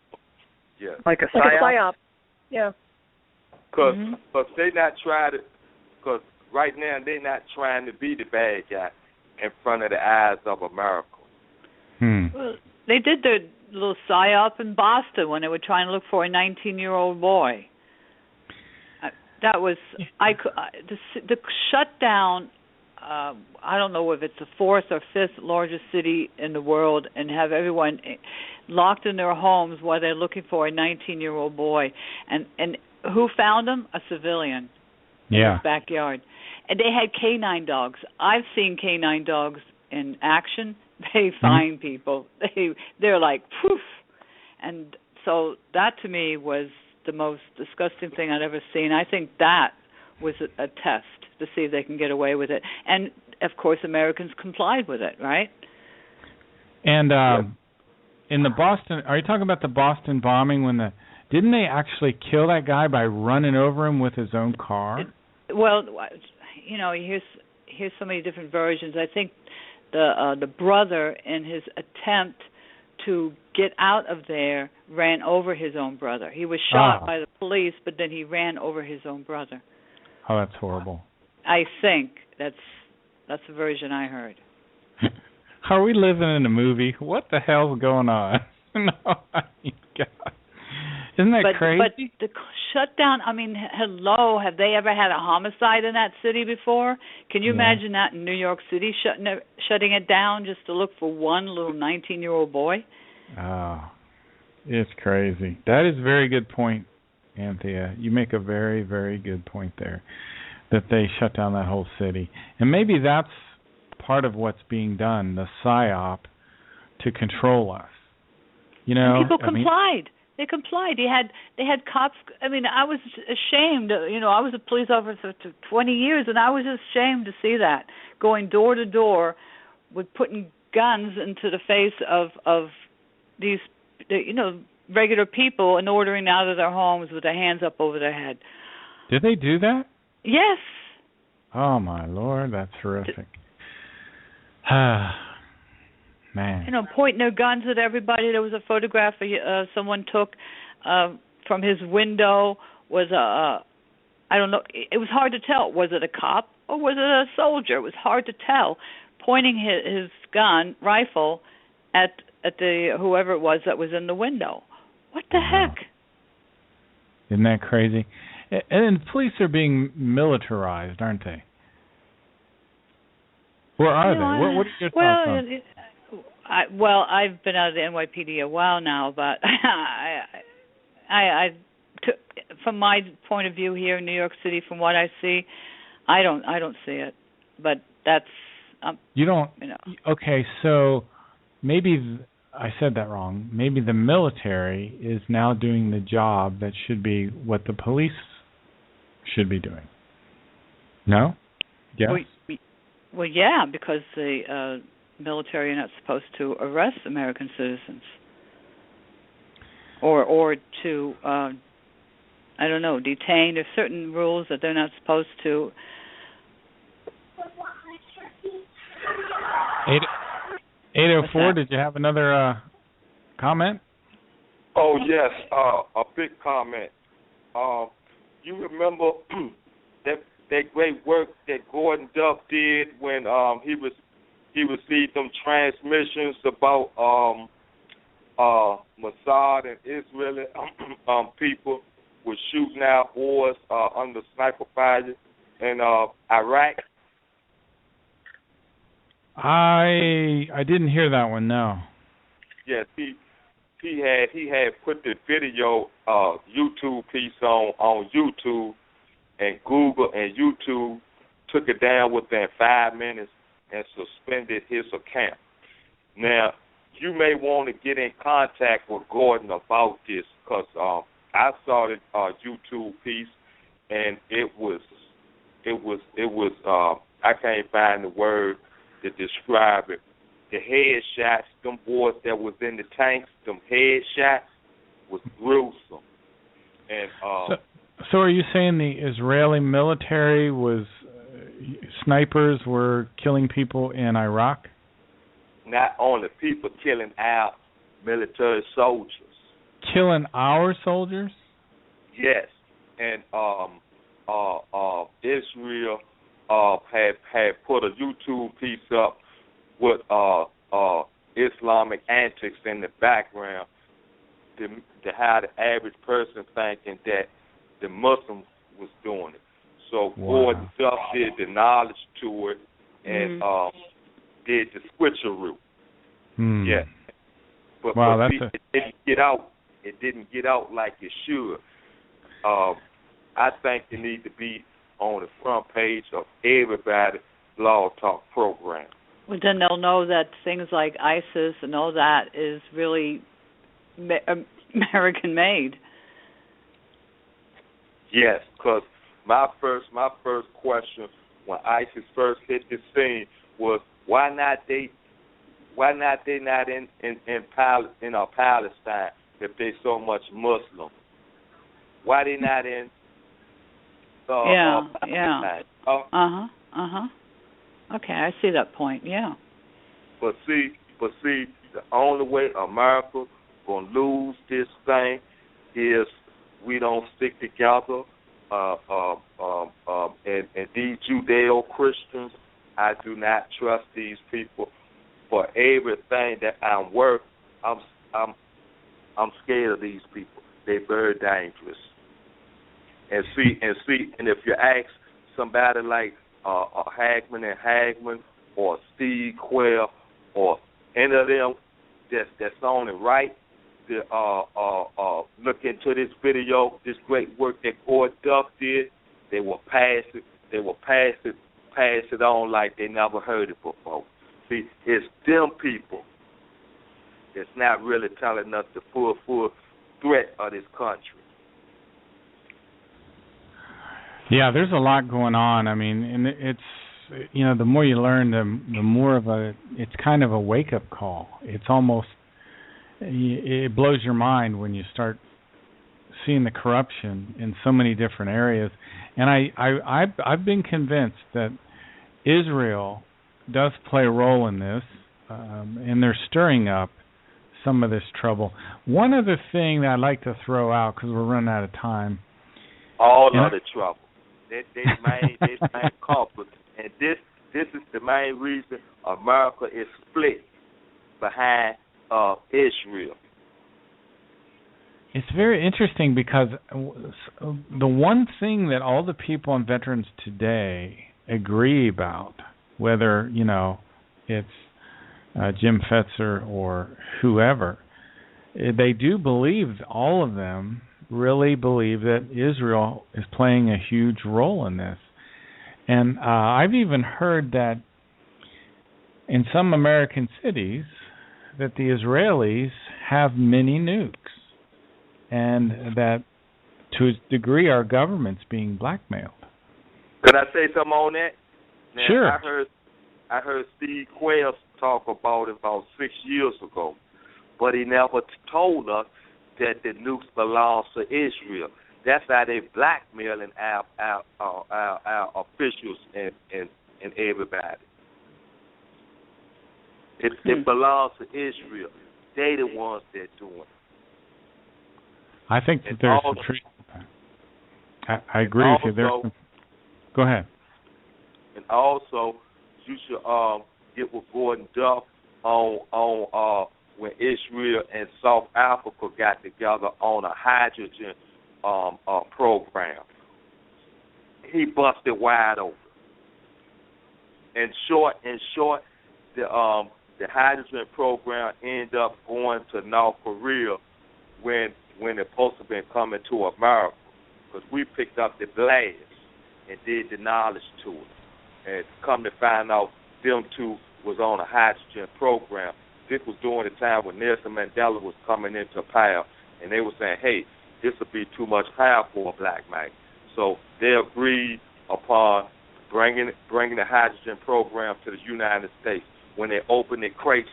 Yeah. Like a psyop. Yeah. Because they not trying to. Because right now they're not trying to be the bad guy in front of the eyes of America. Well, they did their little psyop in Boston when they were trying to look for a 19-year-old boy. That was the shutdown. I don't know if it's the fourth or fifth largest city in the world, and have everyone locked in their homes while they're looking for a 19-year-old boy. And who found him? A civilian in his backyard. And they had canine dogs. I've seen canine dogs in action. They find people. They're like poof. And so that to me was the most disgusting thing I'd ever seen. I think that was a test to see if they can get away with it. And of course Americans complied with it, right? And in the Boston, are you talking about the Boston bombing when didn't they actually kill that guy by running over him with his own car? Well, you know, here's so many different versions. I think the brother, in his attempt to get out of there, ran over his own brother. He was shot by the police, but then he ran over his own brother. Oh, that's horrible. I think that's the version I heard. Are we living in a movie? What the hell's going on? No, God. Isn't that crazy? But the shutdown, I mean, hello, have they ever had a homicide in that city before? Can you imagine that in New York City, shutting it down just to look for one little 19-year-old boy? Oh, it's crazy. That is a very good point, Anthea. You make a very, very good point there, that they shut down that whole city. And maybe that's part of what's being done, the PSYOP, to control us. You know, and people complied. They complied. They had cops. I mean, I was ashamed. You know, I was a police officer for 20 years, and I was ashamed to see that, going door to door with putting guns into the face of these, you know, regular people and ordering them out of their homes with their hands up over their head. Did they do that? Yes. Oh my Lord, that's horrific. Man. You know, pointing their guns at everybody. There was a photograph someone took from his window. Was I don't know. It was hard to tell. Was it a cop or was it a soldier? It was hard to tell. Pointing his gun rifle at the whoever it was that was in the window. What the heck? Isn't that crazy? And police are being militarized, aren't they? Where are they? What are your thoughts on? I've been out of the NYPD a while now, but from my point of view here in New York City, from what I see, I don't see it. But that's you don't. You know. Okay, so maybe I said that wrong. Maybe the military is now doing the job that should be what the police should be doing. No? Yes. Well, yeah, because the military are not supposed to arrest American citizens, or to I don't know, detain. There's certain rules that they're not supposed to. 804. Did you have another comment? Oh yes, a big comment. You remember that great work that Gordon Duff did when he received them transmissions about Mossad and Israeli people were shooting out wars under sniper fire in Iraq. I didn't hear that one. No. Yes, he had put the video YouTube piece on YouTube, and Google and YouTube took it down within 5 minutes and suspended his account. Now, you may want to get in contact with Gordon about this, because I saw the YouTube piece, and it was I can't find the word to describe it. The headshots, them boys that was in the tanks, them headshots was gruesome. And so are you saying the Israeli military was snipers were killing people in Iraq? Not only people killing our military soldiers. Killing our soldiers? Yes, and Israel had put a YouTube piece up with Islamic antics in the background to have the average person thinking that the Muslims was doing it. So Gordon Duff did the knowledge to it and did the switcheroo. Yeah. But it didn't get out. It didn't get out like it should. I think it needs to be on the front page of everybody's Blog Talk program. Well, then they'll know that things like ISIS and all that is really American-made. Yes, because my first question when ISIS first hit the scene was why not they not in Palestine if they so much Muslim? Why they not in Palestine? Okay, I see that point. Yeah. But see, the only way America gonna lose this thing is we don't stick together. And these Judeo-Christians, I do not trust these people for everything that I'm worth. I'm scared of these people. They're very dangerous. And if you ask somebody like Hagman or Steve Quayle or any of them that's on the right to look into this video, this great work that Gordon Duff did, they will pass it on like they never heard it before. See, it's them people that's not really telling us the full threat of this country. Yeah, there's a lot going on. I mean, and it's, the more you learn, the more of it's kind of a wake-up call. It's almost, it blows your mind when you start seeing the corruption in so many different areas. And I've been convinced that Israel does play a role in this, and they're stirring up some of this trouble. One other thing that I'd like to throw out, because we're running out of time. All of the trouble. They main culprit. And this is the main reason America is split behind Israel. It's very interesting because the one thing that all the people and veterans today agree about, whether, it's Jim Fetzer or whoever, they do believe, all of them really believe that Israel is playing a huge role in this. And I've even heard that in some American cities that the Israelis have mini nukes, and that to a degree our government's being blackmailed. Could I say something on that? Now, sure. I heard Steve Quayle talk about it about 6 years ago, but he never told us that the nukes belongs to Israel. That's how they blackmailing our officials and everybody. It belongs to Israel. They the ones that doing it. I think that there's some truth. I agree with you. Go ahead. And also, you should get with Gordon Duff on when Israel and South Africa got together on a hydrogen program. He busted wide open. In short, the hydrogen program ended up going to North Korea when it's supposed to have been coming to America, because we picked up the blast and did the knowledge to it. And come to find out, them two was on a hydrogen program. This was during the time when Nelson Mandela was coming into power, and they were saying, hey, this would be too much power for a black man. So they agreed upon bringing the hydrogen program to the United States. When they opened the crates,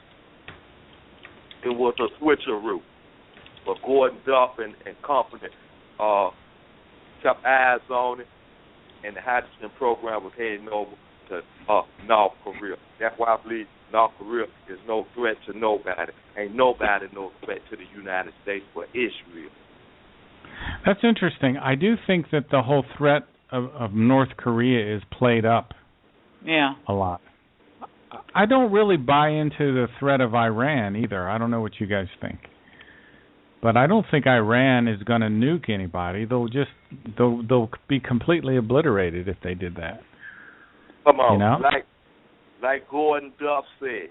it was a switcheroo. But Gordon Duff and company kept eyes on it, and the hydrogen program was heading over to North Korea. That's why I believe North Korea is no threat to nobody. Ain't nobody no threat to the United States but Israel. That's interesting. I do think that the whole threat of North Korea is played up a lot. I don't really buy into the threat of Iran either. I don't know what you guys think. But I don't think Iran is going to nuke anybody. They'll be completely obliterated if they did that. Come on, you know? like Gordon Duff said,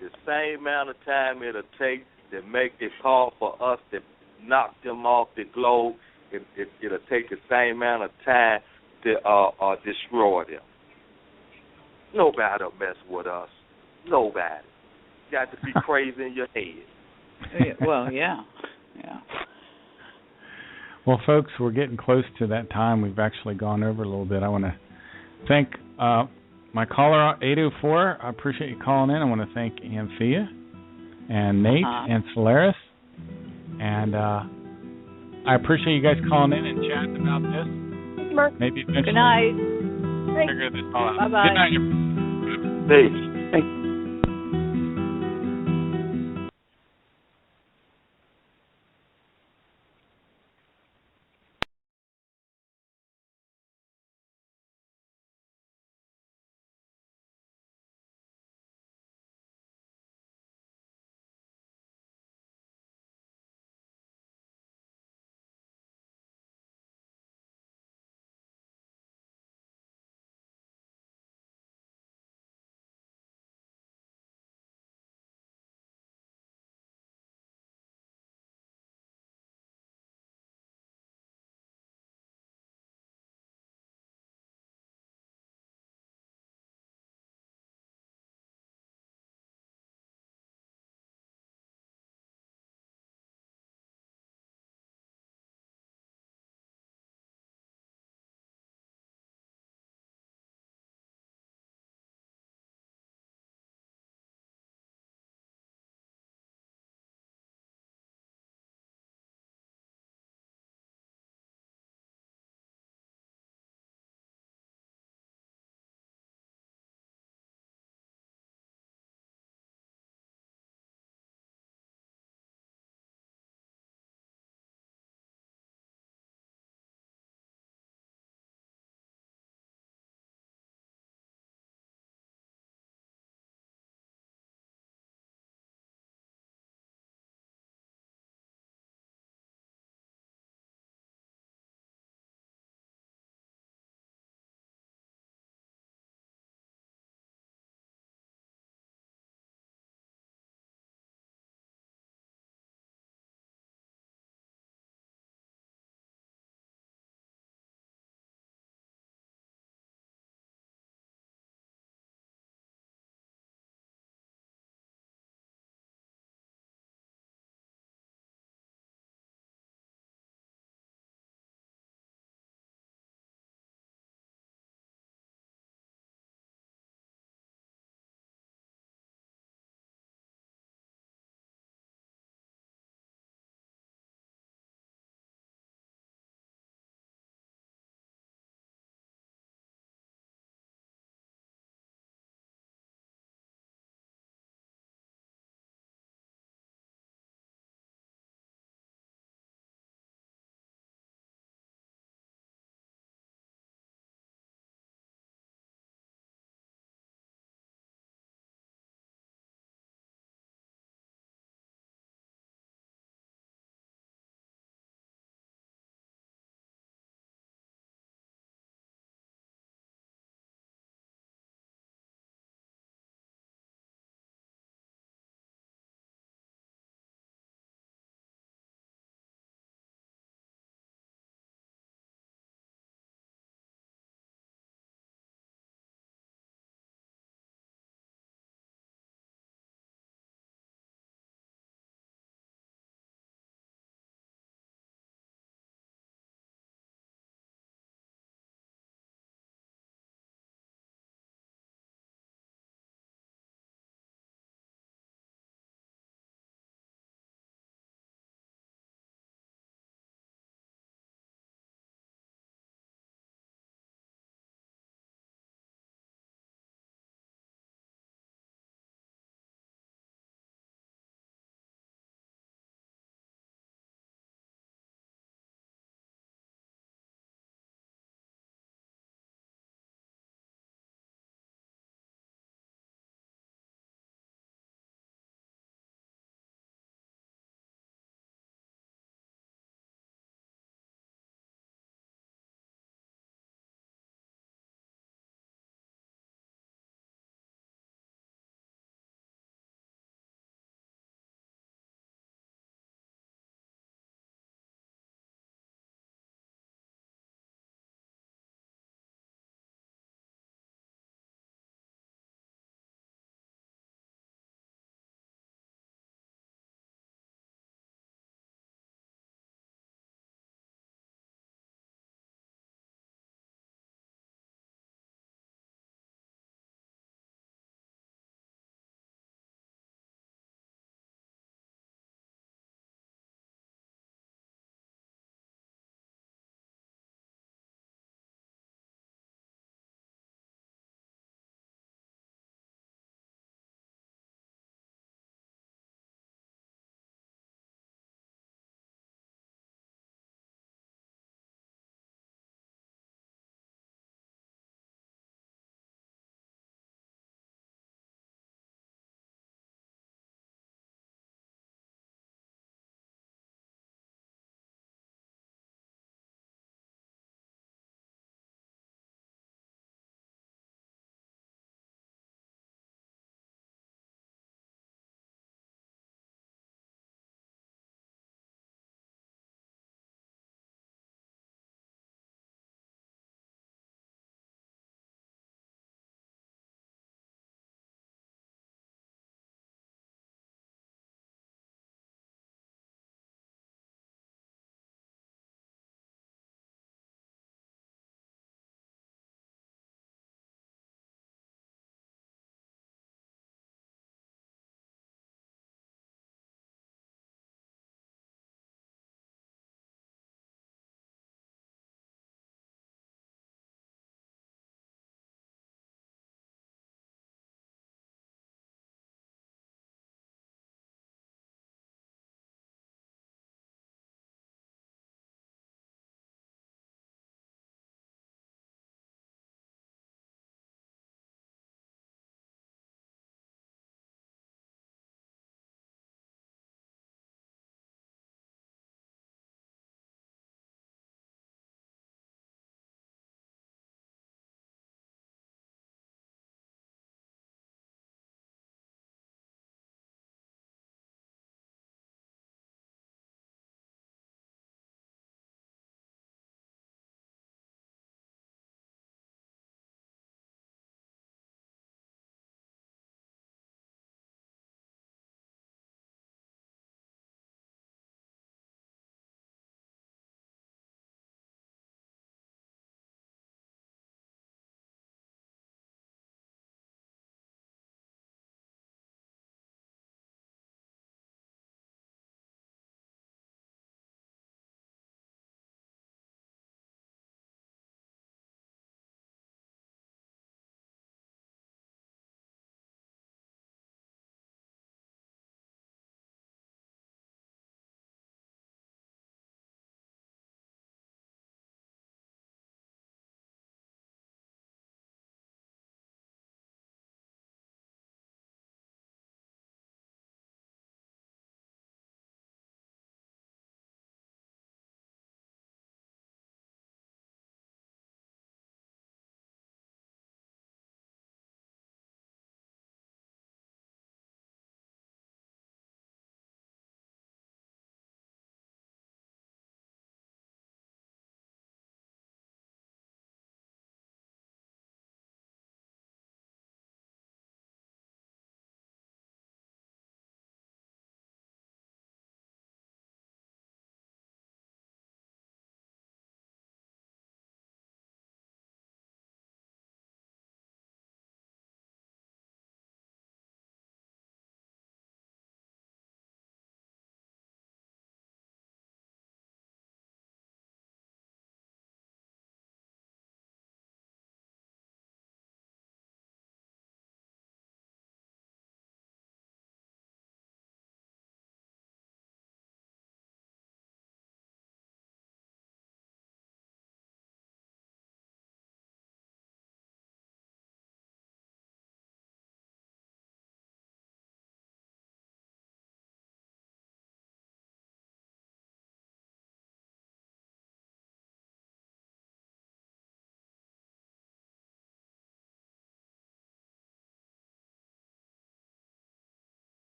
the same amount of time it'll take to make it call for us to knock them off the globe, it'll take the same amount of time to destroy them. Nobody will mess with us. Nobody. You got to be crazy in your head. Well, yeah. Well, folks, we're getting close to that time. We've actually gone over a little bit. I want to thank my caller, 804. I appreciate you calling in. I want to thank Anthea and Nate and Solaris. And I appreciate you guys calling in and chatting about this. Thanks, Mark. Maybe eventually Good night. figure this all out. Bye-bye. Good night. Peace.